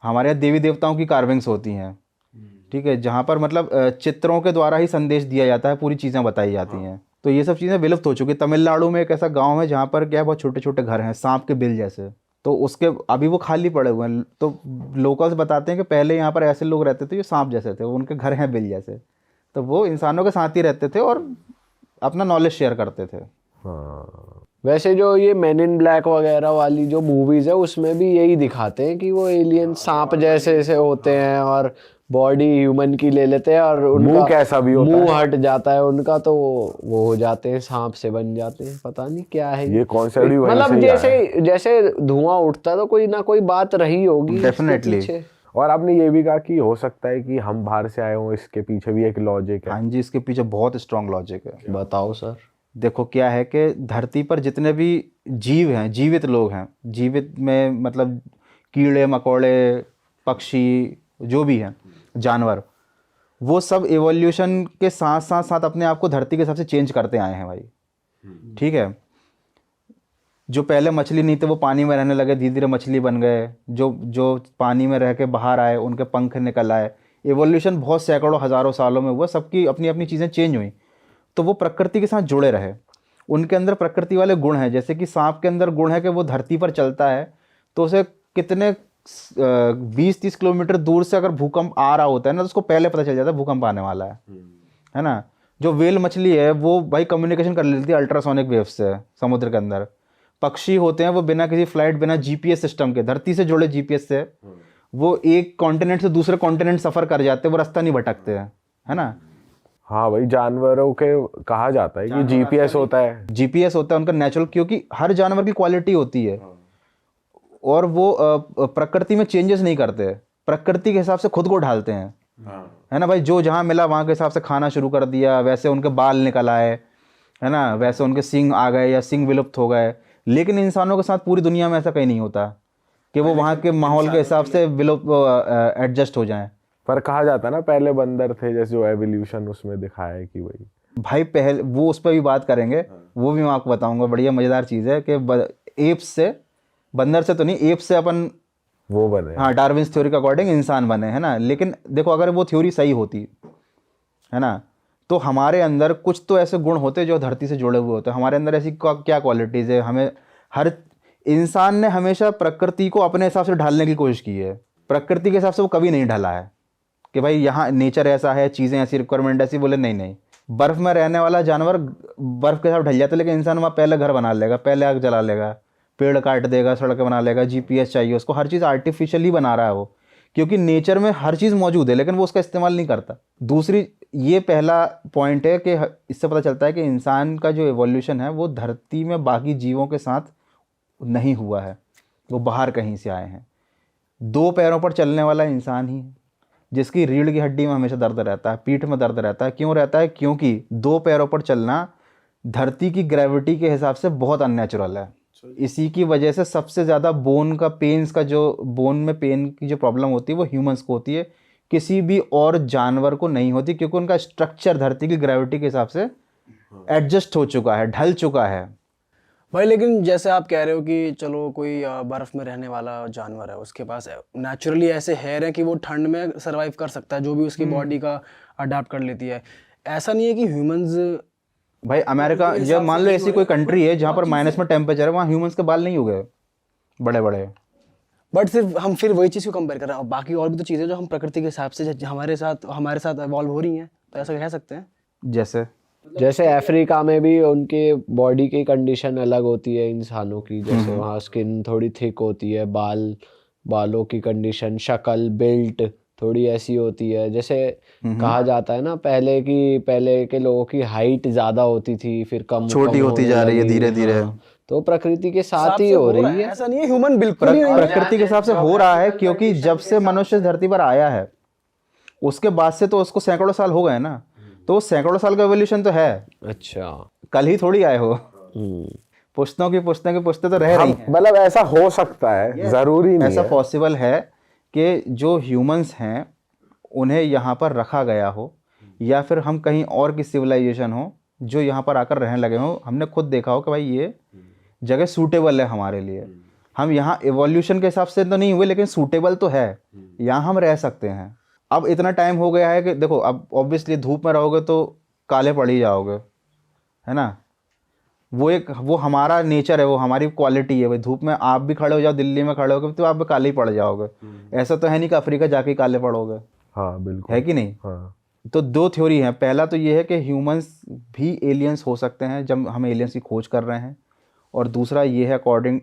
हमारे यहाँ देवी देवताओं की कार्विंग्स होती हैं, ठीक है, जहाँ पर मतलब चित्रों के द्वारा ही संदेश दिया जाता है, पूरी चीज़ें बताई जाती हैं। तो ये सब चीज़ें विलुप्त हो चुकी। तमिलनाडु में एक ऐसा गांव है जहाँ पर क्या है, बहुत छोटे छोटे घर हैं सांप के बिल जैसे, तो उसके अभी वो खाली पड़े हुए हैं। तो लोकल्स बताते हैं कि पहले यहाँ पर ऐसे लोग रहते थे जो सांप जैसे थे, उनके घर हैं बिल जैसे, तो वो इंसानों के साथ ही रहते थे और अपना नॉलेज शेयर करते थे। हाँ। वैसे जो ये मैन इन ब्लैक वगैरह वाली जो मूवीज है उसमें भी यही दिखाते हैं कि वो एलियन सांप जैसे ऐसे होते हैं और बॉडी ह्यूमन की ले लेते हैं और उनका मुंह कैसा भी होता मुंह हट जाता है उनका, तो वो हो जाते हैं, सांप से बन जाते हैं। पता नहीं क्या है ये कॉन्सेप्ट भी वहीं से मतलब ही आया है। जैसे धुआं उठता है तो कोई ना कोई बात रही होगी इसके Definitely। पीछे। और आपने ये भी कहा कि हो सकता है कि हम बाहर से आए हों, इसके पीछे भी एक लॉजिक है। हाँ जी, इसके पीछे बहुत स्ट्रांग लॉजिक है। बताओ सर। देखो क्या है कि धरती पर जितने भी जीव हैं, जीवित लोग हैं, जीवित में मतलब कीड़े मकोड़े, पक्षी, जो भी हैं, जानवर, वो सब एवोल्यूशन के साथ साथ साथ अपने आप को धरती के हिसाब से चेंज करते आए हैं भाई, ठीक है। जो पहले मछली नहीं थे वो पानी में रहने लगे, धीरे धीरे मछली बन गए। जो पानी में रह के बाहर आए उनके पंख निकल आए। एवोल्यूशन बहुत सैकड़ों हज़ारों सालों में हुआ, सबकी अपनी अपनी चीज़ें चेंज हुई। तो वो प्रकृति के साथ जुड़े रहे, उनके अंदर प्रकृति वाले गुण हैं। जैसे कि सांप के अंदर गुण है कि वो धरती पर चलता है, तो उसे कितने 20-30 किलोमीटर दूर से अगर भूकंप आ रहा होता है ना, तो उसको पहले पता चल जाता है भूकंप आने वाला है ना। जो व्हेल मछली है वो भाई कम्युनिकेशन कर लेती है अल्ट्रासोनिक वेव से समुद्र के अंदर। पक्षी होते हैं वो बिना किसी फ्लाइट, बिना जीपीएस सिस्टम के, धरती से जुड़े जीपीएस से वो एक कॉन्टिनेंट से दूसरे कॉन्टिनेंट सफ़र कर जाते हैं, वो रास्ता नहीं भटकते हैं, है ना। हाँ भाई, जानवरों के कहा जाता है कि जीपीएस होता है, जीपीएस होता है उनका नेचुरल, क्योंकि हर जानवर की क्वालिटी होती है और वो प्रकृति में चेंजेस नहीं करते, प्रकृति के हिसाब से खुद को ढालते हैं, है ना भाई। जो जहाँ मिला वहाँ के हिसाब से खाना शुरू कर दिया, वैसे उनके बाल निकल आए, है ना, वैसे उनके सींग आ गए या सींग विलुप्त हो गए। लेकिन इंसानों के साथ पूरी दुनिया में ऐसा कहीं नहीं होता कि वो वहाँ के माहौल के हिसाब से विलुप्त एडजस्ट हो जाएं। पर कहा जाता है ना पहले बंदर थे, जैसे जो एवोल्यूशन उसमें दिखाया है कि वही भाई पहले वो उस पर भी बात करेंगे, वो भी मैं आपको बताऊंगा। बढ़िया मज़ेदार चीज़ है कि एप्स से, बंदर से तो नहीं, एप्स से अपन वो बने। हाँ, डार्विन्स थ्योरी के अकॉर्डिंग इंसान बने, है ना। लेकिन देखो अगर वो थ्योरी सही होती है ना, तो हमारे अंदर कुछ तो ऐसे गुण होते जो धरती से जुड़े हुए होते। हमारे अंदर ऐसी क्या क्वालिटीज़ है, हमें हर इंसान ने हमेशा प्रकृति को अपने हिसाब से ढालने की कोशिश की है। प्रकृति के हिसाब से वो कभी नहीं ढला है कि भाई यहाँ नेचर ऐसा है, चीज़ें ऐसी, रिक्वायरमेंट ऐसी, बोले नहीं नहीं। बर्फ़ में रहने वाला जानवर बर्फ़ के हिसाब ढल जाता है, लेकिन इंसान वहाँ पहले घर बना लेगा, पहले आग जला लेगा, पेड़ काट देगा, सड़कें बना लेगा, जीपीएस चाहिए उसको, हर चीज़ आर्टिफिशियली बना रहा है वो, क्योंकि नेचर में हर चीज़ मौजूद है लेकिन वो उसका इस्तेमाल नहीं करता। दूसरी, ये पहला पॉइंट है कि इससे पता चलता है कि इंसान का जो एवोल्यूशन है वो धरती में बाकी जीवों के साथ नहीं हुआ है, वो बाहर कहीं से आए हैं। 2 पैरों पर चलने वाला इंसान ही है, जिसकी रीढ़ की हड्डी में हमेशा दर्द रहता है, पीठ में दर्द रहता है। क्यों रहता है? क्योंकि 2 पैरों पर चलना धरती की ग्रेविटी के हिसाब से बहुत अननेचुरल है। इसी की वजह से सबसे ज़्यादा बोन का पेन्स का जो बोन में पेन की जो प्रॉब्लम होती है वो ह्यूमंस को होती है, किसी भी और जानवर को नहीं होती, क्योंकि उनका स्ट्रक्चर धरती की ग्रेविटी के हिसाब से एडजस्ट हो चुका है, ढल चुका है। भाई लेकिन जैसे आप कह रहे हो कि चलो कोई बर्फ में रहने वाला जानवर है, उसके पास नेचुरली ऐसे हेयर है कि वो ठंड में सरवाइव कर सकता है, जो भी उसकी बॉडी का अडाप्ट कर लेती है। ऐसा नहीं है कि ह्यूमंस भाई अमेरिका, जब मान लो ऐसी कोई कंट्री है जहाँ पर माइनस में टेम्परेचर है, वहाँ ह्यूमंस के बाल नहीं उगे बड़े बड़े। बट सिर्फ हम फिर वही चीज़ को कंपेयर कर रहे हैं, और बाकी और भी तो चीज़ें जो हम प्रकृति के हिसाब से हमारे साथ इवॉल्व हो रही हैं, तो ऐसा कह सकते हैं। जैसे अफ्रीका में भी उनके बॉडी की कंडीशन अलग होती है इंसानों की, जैसे वहाँ स्किन थोड़ी थिक होती है, बालों की कंडीशन, शक्ल, बिल्ट थोड़ी ऐसी होती है। जैसे कहा जाता है ना, पहले के लोगों की हाइट ज्यादा होती थी, फिर कम छोटी होती जा रही है धीरे धीरे। तो प्रकृति के साथ ही हो रही है। ऐसा नहीं है ह्यूमन बिल्कुल ही नहीं है। प्रकृति के हिसाब से हो रहा है, क्योंकि जब से मनुष्य धरती पर आया है उसके बाद से तो उसको सैकड़ों साल हो गए ना, तो सैकड़ों साल का एवोल्यूशन तो है। अच्छा, कल ही थोड़ी आए हो, पुश्तों की पुश्ते तो रह रही हैं। मतलब ऐसा हो सकता है, जरूरी नहीं ऐसा है। पॉसिबल है कि जो ह्यूमंस हैं उन्हें यहाँ पर रखा गया हो, या फिर हम कहीं और की सिविलाइजेशन हो जो यहाँ पर आकर रहने लगे हो। हमने खुद देखा हो कि भाई ये जगह सूटेबल है हमारे लिए। हम यहाँ एवोल्यूशन के हिसाब से तो नहीं हुए, लेकिन सूटेबल तो है, यहाँ हम रह सकते हैं। अब इतना टाइम हो गया है कि देखो, अब ऑब्वियसली धूप में रहोगे तो काले पड़ ही जाओगे, है ना। वो हमारा नेचर है, वो हमारी क्वालिटी है। भाई धूप में आप भी खड़े हो जाओ, दिल्ली में खड़े होगे तो आप भी काले ही पड़ जाओगे। ऐसा तो है नहीं कि अफ्रीका जाके काले पड़ोगे, हाँ बिल्कुल, है कि नहीं। हाँ। तो 2 थ्योरी हैं। पहला तो ये है कि ह्यूमंस भी एलियंस हो सकते हैं जब हम एलियंस की खोज कर रहे हैं, और दूसरा ये है अकॉर्डिंग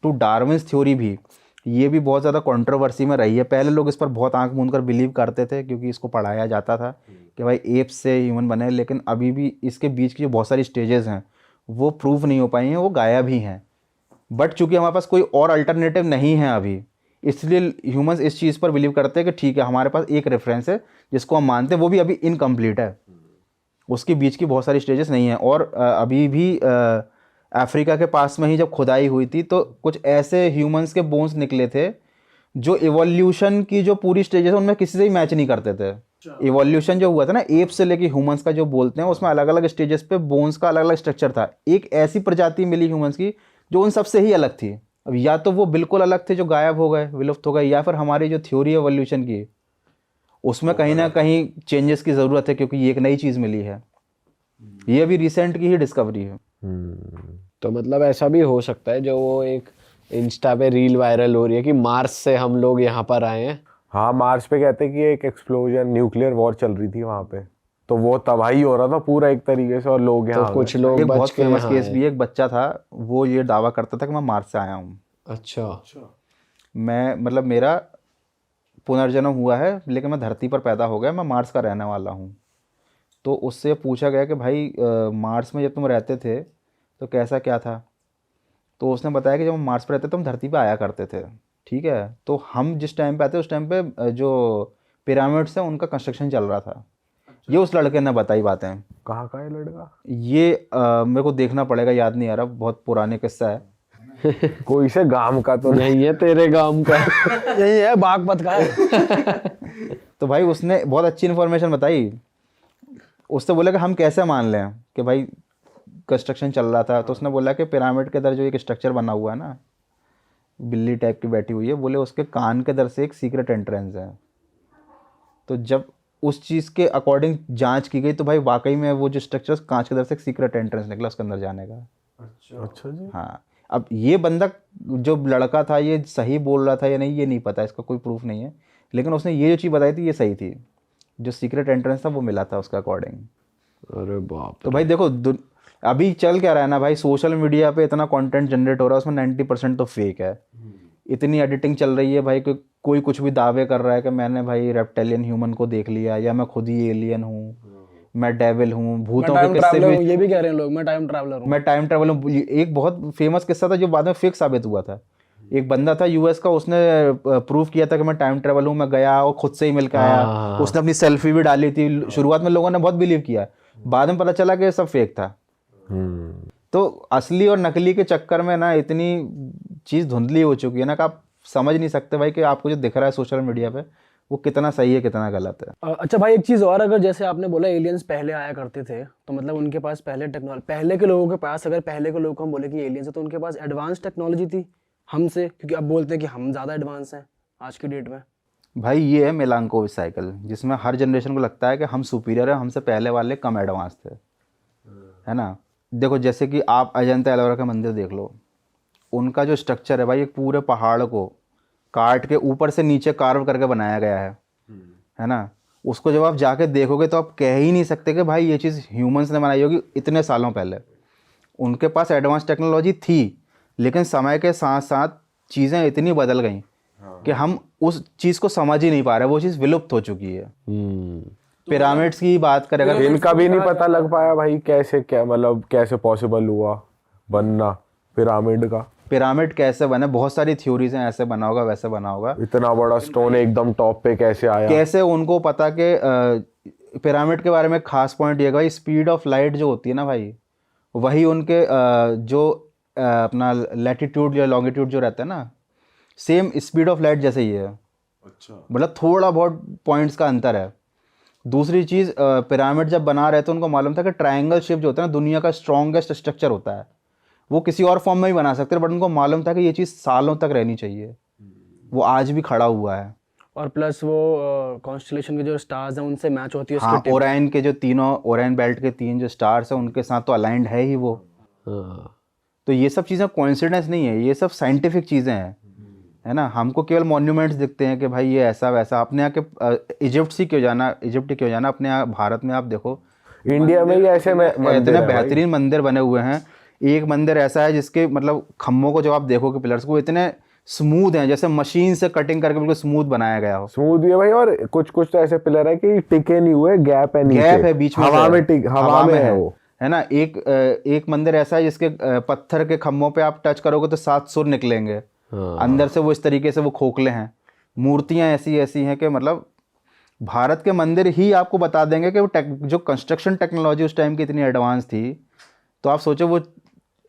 टू डार्विन्स थ्योरी भी, ये भी बहुत ज़्यादा कंट्रोवर्सी में रही है। पहले लोग इस पर बहुत आंख मूंद कर बिलीव करते थे, क्योंकि इसको पढ़ाया जाता था कि भाई एप से ह्यूमन बने, लेकिन अभी भी इसके बीच की जो बहुत सारी स्टेजेस हैं वो प्रूव नहीं हो पाई हैं, वो गायब ही हैं। बट चूंकि हमारे पास कोई और अल्टरनेटिव नहीं है अभी, इसलिए ह्यूमंस इस चीज़ पर बिलीव करते हैं कि ठीक है हमारे पास एक रेफरेंस है जिसको हम मानते हैं, वो भी अभी इनकम्प्लीट है, उसके बीच की बहुत सारी स्टेजेस नहीं है। और अभी भी अफ्रीका के पास में ही जब खुदाई हुई थी तो कुछ ऐसे ह्यूमंस के बोन्स निकले थे जो इवोल्यूशन की जो पूरी स्टेजेस है उनमें किसी से ही मैच नहीं करते थे। इवोल्यूशन जो हुआ था ना एप से लेके ह्यूमंस का जो बोलते हैं, उसमें अलग अलग स्टेजेस पे बोन्स का अलग अलग स्ट्रक्चर था। एक ऐसी प्रजाति मिली ह्यूमंस की जो उन सबसे ही अलग थी। अब या तो वो बिल्कुल अलग थे जो गायब हो गए, विलुप्त हो गए, या फिर हमारी जो थ्योरी है इवोल्यूशन की उसमें कहीं ना कहीं चेंजेस की ज़रूरत है, क्योंकि ये एक नई चीज़ मिली है। ये अभी रिसेंट की ही डिस्कवरी है। तो मतलब ऐसा भी हो सकता है जो वो एक इंस्टा पे रील वायरल हो रही है कि मार्स से हम लोग यहाँ पर आए हैं। हाँ, मार्स पे कहते हैं कि एक एक्सप्लोजन, न्यूक्लियर वॉर चल रही थी वहाँ पे, तो वो तबाही हो रहा था पूरा एक तरीके से, और लोग यहाँ तो कुछ लोग एक बहुत बच के फेमस यहाँ केस आए। भी, एक बच्चा था वो ये दावा करता था कि मैं मार्स से आया हूँ। अच्छा, मैं मतलब मेरा पुनर्जन्म हुआ है, लेकिन मैं धरती पर पैदा हो गया, मैं मार्स का रहने वाला हूँ। तो उससे पूछा गया कि भाई मार्स में जब तुम रहते थे तो कैसा क्या था। तो उसने बताया कि जब हम मार्स पर रहते थे हम धरती पे आया करते थे, ठीक है। तो हम जिस टाइम पे आते उस टाइम पे जो पिरामिड्स हैं उनका कंस्ट्रक्शन चल रहा था। ये उस लड़के ने बताई बातें। कहाँ का है लड़का? ये मेरे को देखना पड़ेगा, याद नहीं आ रहा, बहुत पुराने किस्सा है। कोई से गांव का तो नहीं है तेरे गांव का। यही है, बागपत का है। तो भाई उसने बहुत अच्छी इन्फॉर्मेशन बताई। उससे बोला कि हम कैसे मान लें कि भाई कंस्ट्रक्शन चल रहा था। तो उसने बोला कि पिरामिड के इधर जो एक स्ट्रक्चर बना हुआ है ना, बिल्ली टाइप की बैठी हुई है, बोले उसके कान के इधर से एक सीक्रेट एंट्रेंस है। तो जब उस चीज़ के अकॉर्डिंग जांच की गई तो भाई वाकई में वो जो स्ट्रक्चर कांच के इधर से एक सीक्रेट एंट्रेंस निकला उसके अंदर जाने का। अच्छा जी। हाँ, अब ये बंदा जो लड़का था ये सही बोल रहा था या नहीं ये नहीं पता, इसका कोई प्रूफ नहीं है, लेकिन उसने ये जो चीज़ बताई थी ये सही थी। जो सीक्रेट एंट्रेंस था वो मिला था उसका अकॉर्डिंग। अरे बाप। तो भाई देखो अभी चल क्या रहा है ना भाई, सोशल मीडिया पे इतना कंटेंट जनरेट हो रहा है, उसमें 90% तो फेक है। इतनी एडिटिंग चल रही है भाई, कोई कुछ भी दावे कर रहा है कि मैंने भाई रेप्टेलियन ह्यूमन को देख लिया, या मैं खुद ही एलियन हूँ, मैं डेविल हूँ, भूतों के किस्से भी। ये भी कह रहे हैं लोग मैं टाइम ट्रैवलर हूँ। मैं टाइम ट्रैवलर हूँ। एक बहुत फेमस किस्सा था जो बाद में फेक साबित हुआ था। एक बंदा था यूएस का, उसने प्रूव किया था कि मैं टाइम ट्रेवल हूँ, मैं गया और खुद से ही मिल के आया। उसने अपनी सेल्फी भी डाली थी। शुरुआत में लोगों ने बहुत बिलीव किया, बाद में पता चला कि सब फेक था। तो असली और नकली के चक्कर में ना इतनी चीज़ धुंधली हो चुकी है ना कि आप समझ नहीं सकते भाई कि आपको जो दिख रहा है सोशल मीडिया पे वो कितना सही है कितना गलत है। अच्छा भाई, एक चीज़ और, अगर जैसे आपने बोला एलियंस पहले आया करते थे, तो मतलब उनके पास पहले टेक्नोलॉजी, पहले के लोगों के पास, अगर पहले के लोगों को हम बोले कि एलियंस है तो उनके पास एडवांस टेक्नोलॉजी थी हमसे, क्योंकि अब बोलते हैं कि हम ज़्यादा एडवांस हैं आज की डेट में। भाई ये है मिलांकोविच साइकिल, जिसमें हर जनरेशन को लगता है कि हम सुपीरियर है, हमसे पहले वाले कम एडवांस थे, है ना। देखो जैसे कि आप अजंता एलोरा का मंदिर देख लो, उनका जो स्ट्रक्चर है भाई, एक पूरे पहाड़ को काट के ऊपर से नीचे कार्व करके बनाया गया है ना। उसको जब आप जाके देखोगे तो आप कह ही नहीं सकते कि भाई ये चीज़ ह्यूमंस ने बनाई होगी इतने सालों पहले। उनके पास एडवांस टेक्नोलॉजी थी, लेकिन समय के साथ साथ चीज़ें इतनी बदल गई कि हम उस चीज़ को समझ ही नहीं पा रहे, वो चीज़ विलुप्त हो चुकी है। पिरामिड्स की बात करें अगर, इनका भी नहीं पता लग पाया भाई कैसे, क्या मतलब कैसे पॉसिबल हुआ बनना पिरामिड का। पिरामिड कैसे बने, बहुत सारी थ्योरीज हैं, ऐसे बना होगा वैसे बना होगा। इतना बड़ा स्टोन एकदम टॉप पे कैसे आया, कैसे उनको पता कि पिरामिड के बारे में खास पॉइंट ये है भाई, स्पीड ऑफ लाइट जो होती है ना भाई, वही उनके जो अपना लैटिट्यूड या लॉन्गिट्यूड जो रहता है ना, सेम स्पीड ऑफ लाइट जैसे ही है। अच्छा, मतलब थोड़ा बहुत पॉइंट्स का अंतर है। दूसरी चीज़, पिरामिड जब बना रहे थे उनको मालूम था कि ट्रायंगल शेप जो होता है ना दुनिया का स्ट्रॉन्गेस्ट स्ट्रक्चर होता है, वो किसी और फॉर्म में भी बना सकते हैं, बट उनको मालूम था कि ये चीज़ सालों तक रहनी चाहिए। वो आज भी खड़ा हुआ है। और प्लस वो कॉन्स्टलेशन के जो स्टार्स हैं उनसे मैच होती है उसकी हाँ, टिप। ओराइन के जो तीनों, ओराइन बेल्ट के 3 जो स्टार्स हैं उनके साथ तो अलाइंड है ही वो। तो ये सब चीज़ें कोइंसिडेंस नहीं है, ये सब साइंटिफिक चीज़ें हैं, है ना। हमको केवल मॉन्यूमेंट्स दिखते हैं कि भाई ये ऐसा वैसा। अपने यहाँ के इजिप्ट ही क्यों जाना, अपने यहाँ भारत में आप देखो, इंडिया में ही ऐसे इतने बेहतरीन मंदिर बने हुए हैं। एक मंदिर ऐसा है जिसके मतलब खम्भों को जब आप देखोगे, पिलर्स को, इतने स्मूथ हैं जैसे मशीन से कटिंग करके बिल्कुल स्मूथ बनाया गया हो। स्मूथ भी है भाई, और कुछ कुछ तो ऐसे पिलर है कि टिके नहीं हुए, गैप है नीचे, गैप है बीच में, हवा में है वो, है ना। एक मंदिर ऐसा है जिसके पत्थर के खम्भों पे आप टच करोगे तो 7 सुर निकलेंगे अंदर से, वो इस तरीके से वो खोखले हैं। मूर्तियां ऐसी ऐसी हैं कि मतलब भारत के मंदिर ही आपको बता देंगे कि वो जो कंस्ट्रक्शन टेक्नोलॉजी उस टाइम की इतनी एडवांस थी। तो आप सोचो, वो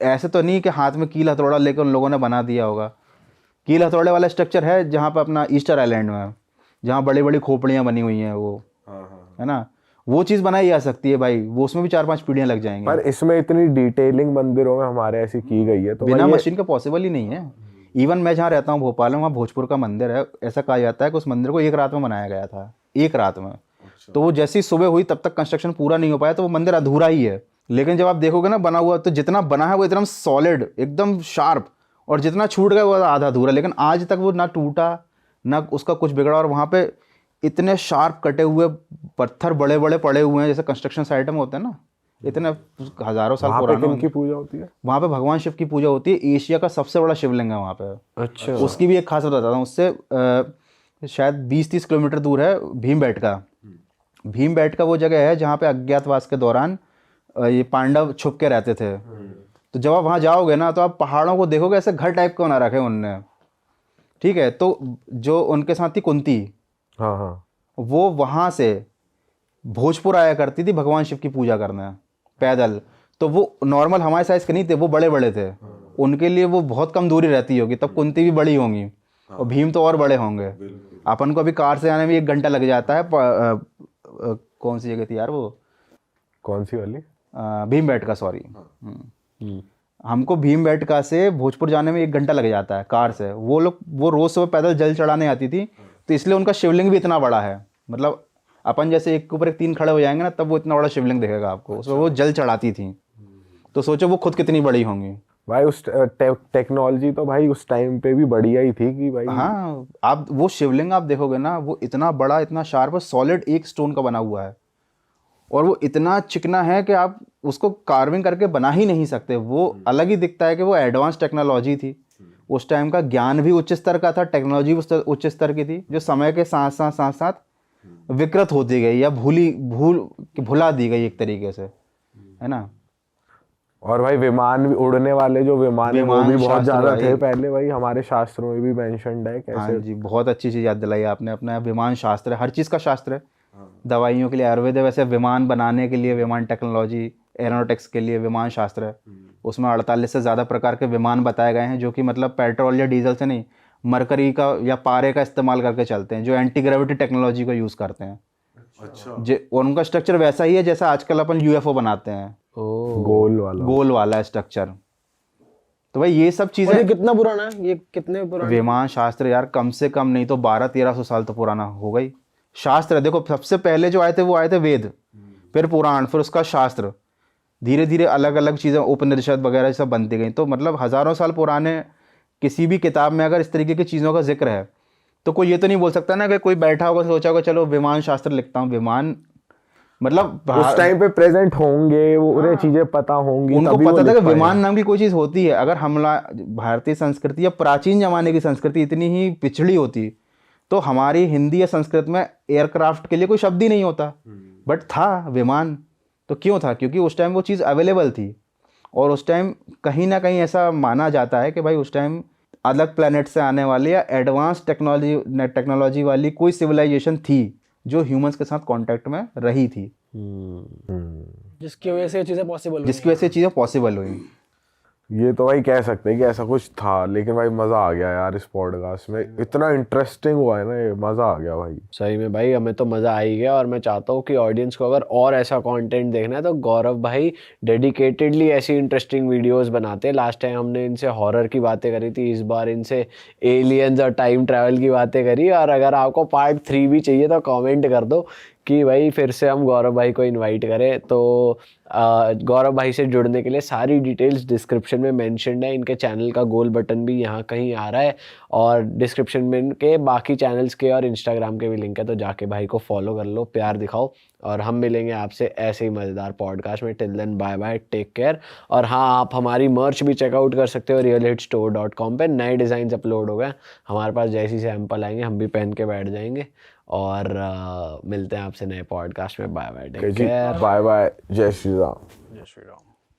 ऐसे तो नहीं कि हाथ में कील हथौड़ा लेकर उन लोगों ने बना दिया होगा। कील हथौड़े वाला स्ट्रक्चर है जहाँ पे अपना ईस्टर आइलैंड में, जहाँ बड़ी बड़ी खोपड़ियाँ बनी हुई हैं वो, है ना। वो चीज़ बनाई जा सकती है भाई, वो उसमें भी 4-5 पीढ़ियाँ लग जाएंगी। पर इसमें इतनी डिटेलिंग मंदिरों में हमारे ऐसी की गई है तो बिना मशीन का पॉसिबल ही नहीं है। इवन मैं जहाँ रहता हूँ भोपाल में, वहाँ भोजपुर का मंदिर है, ऐसा कहा जाता है कि उस मंदिर को 1 रात में बनाया गया था, 1 रात में। तो वो जैसी सुबह हुई तब तक कंस्ट्रक्शन पूरा नहीं हो पाया, तो वो मंदिर अधूरा ही है। लेकिन जब आप देखोगे ना बना हुआ, तो जितना बना है वो एकदम सॉलिड, एकदम शार्प, और जितना छूट गया वो आधा अधूरा। लेकिन आज तक वो ना टूटा ना उसका कुछ बिगड़ा, और वहाँ पे इतने शार्प कटे हुए पत्थर बड़े बड़े पड़े हुए हैं, जैसे कंस्ट्रक्शन साइट में होते हैं ना, इतने हज़ारों साल पुराना। उनकी पूजा होती है वहाँ पे, भगवान शिव की पूजा होती है। एशिया का सबसे बड़ा शिवलिंग है वहाँ पे। अच्छा, उसकी भी एक खास बात बताता हूँ। उससे शायद 20-30 किलोमीटर दूर है भीमबेटका। भीमबेटका वो जगह है जहाँ पे अज्ञातवास के दौरान ये पांडव छुप के रहते थे। तो जब आप वहाँ जाओगे ना तो आप पहाड़ों को देखोगे, ऐसे घर टाइप का बना रखे उनने, ठीक है। तो जो उनके साथ थी कुंती, हाँ, वो वहाँ से भोजपुर आया करती थी भगवान शिव की पूजा करने पैदल। तो वो नॉर्मल हमारे साइज के नहीं थे, वो बड़े बड़े थे। उनके लिए वो बहुत कम दूरी रहती होगी, तब कुंती भी बड़ी होंगी और भीम तो और बड़े होंगे। अपन को अभी कार से आने में 1 घंटा लग जाता है। कौन सी जगह थी यार वो, कौन सी वाली, भीमबेटका, सॉरी। हमको भीमबेटका से भोजपुर जाने में 1 घंटा लग जाता है कार से। वो लोग वो रोज़ सुबह पैदल जल चढ़ाने आती थी, तो इसलिए उनका शिवलिंग भी इतना बड़ा है। मतलब अपन जैसे एक के ऊपर एक 3 खड़े हो जाएंगे ना, तब वो इतना बड़ा शिवलिंग दिखेगा आपको। उसमें वो जल चढ़ाती थी, तो सोचो वो खुद कितनी बड़ी होंगी भाई। उस टेक्नोलॉजी तो भाई उस टाइम पे भी बढ़िया ही थी कि भाई। हाँ, आप वो शिवलिंग आप देखोगे ना, वो इतना बड़ा, इतना शार्प, सॉलिड 1 स्टोन का बना हुआ है, और वो इतना चिकना है कि आप उसको कार्विंग करके बना ही नहीं सकते। वो अलग ही दिखता है कि वो एडवांस टेक्नोलॉजी थी। उस टाइम का ज्ञान भी उच्च स्तर का था, टेक्नोलॉजी उच्च स्तर की थी, जो समय के साथ साथ विकृत होती गई या भुला दी गई एक तरीके से, है ना। और भाई विमान भी, उड़ने वाले जो विमान है वो विमान भी बहुत शास्त्र ज्यादा भाई। थे पहले भाई, हमारे शास्त्रों में भी मेंशन्ड है हाँ कैसे। जी, बहुत अच्छी चीज़ याद दिलाई आपने। अपना विमान शास्त्र है, हर चीज़ का शास्त्र है। दवाइयों के लिए आयुर्वेद है, वैसे विमान बनाने के लिए विमान टेक्नोलॉजी, एरोनॉटिक्स के लिए विमान शास्त्र है। उसमें 48 से ज़्यादा प्रकार के विमान बताए गए हैं, जो कि मतलब पेट्रोल या डीजल से नहीं, मरकरी का या पारे का इस्तेमाल करके चलते हैं, जो एंटी ग्रेविटी टेक्नोलॉजी को यूज़ करते हैं। अच्छा। और उनका स्ट्रक्चर वैसा ही है जैसा आजकल अपन यूएफओ बनाते हैं, गोल वाला। गोल वाला स्ट्रक्चर। तो भाई ये सब और चीज़ें, ये कितना पुराना है, ये कितने पुराना? विमान शास्त्र यार कम से कम नहीं तो 1200-1300 साल तो पुराना हो गई। शास्त्र है, देखो सबसे पहले जो आए थे वो आए थे वेद, फिर पुराण, फिर उसका शास्त्र, धीरे धीरे अलग अलग चीज़ें उपनिषद वगैरह सब बनती गई। तो मतलब हज़ारों साल पुराने किसी भी किताब में अगर इस तरीके की चीज़ों का जिक्र है, तो कोई ये तो नहीं बोल सकता ना कि कोई बैठा होगा सोचा होगा चलो विमान शास्त्र लिखता हूँ। विमान मतलब उस टाइम पे प्रेजेंट होंगे वो, उन्हें चीजें पता होंगी, उनको तभी वो पता था लिख कि पाए। विमान नाम की कोई चीज़ होती है। अगर हमला भारतीय संस्कृति या प्राचीन जमाने की संस्कृति इतनी ही पिछड़ी होती, तो हमारी हिंदी या संस्कृत में एयरक्राफ्ट के लिए कोई शब्द ही नहीं होता। बट था विमान, तो क्यों था? क्योंकि उस टाइम वो चीज़ अवेलेबल थी। और उस टाइम कहीं ना कहीं ऐसा माना जाता है कि भाई उस टाइम अलग प्लेनेट से आने वाले या एडवांस टेक्नोलॉजी वाली कोई सिविलाइजेशन थी जो ह्यूमंस के साथ कांटेक्ट में रही थी, जिसकी वजह से ये चीजें पॉसिबल हुई। जिसकी वजह से चीज़ें पॉसिबल हुई। ये तो भाई कह सकते हैं कि ऐसा कुछ था, लेकिन भाई मजा आ गया यार इस पॉडकास्ट में, इतना इंटरेस्टिंग हुआ है ना ये, मजा आ गया भाई। सही में भाई हमें तो मज़ा आ ही गया। और मैं चाहता हूँ कि ऑडियंस को अगर और ऐसा कंटेंट देखना है तो गौरव भाई डेडिकेटेडली ऐसी इंटरेस्टिंग वीडियोस बनाते हैं। लास्ट टाइम हमने इनसे हॉरर की बातें करी थी, इस बार इनसे एलियंस और टाइम ट्रैवल की बातें करी। और अगर आपको पार्ट 3 भी चाहिए तो कमेंट कर दो कि भाई फिर से हम गौरव भाई को इनवाइट करें। तो गौरव भाई से जुड़ने के लिए सारी डिटेल्स डिस्क्रिप्शन में मेंशन्ड है। इनके चैनल का गोल बटन भी यहाँ कहीं आ रहा है, और डिस्क्रिप्शन में इनके बाकी चैनल्स के और इंस्टाग्राम के भी लिंक है, तो जाके भाई को फॉलो कर लो, प्यार दिखाओ। और हम मिलेंगे आपसे ऐसे ही मज़ेदार पॉडकास्ट में। Till then bye bye, take care. और हाँ, आप हमारी मर्च भी चेकआउट कर सकते हो realhitstore.com पे। नए डिज़ाइन अपलोड हो गए हमारे पास, जैसी सैंपल आएंगे हम भी पहन के बैठ जाएंगे। और मिलते हैं आपसे नए पॉडकास्ट में। Bye bye, take care. Bye bye, जय श्री राम। जय श्री राम।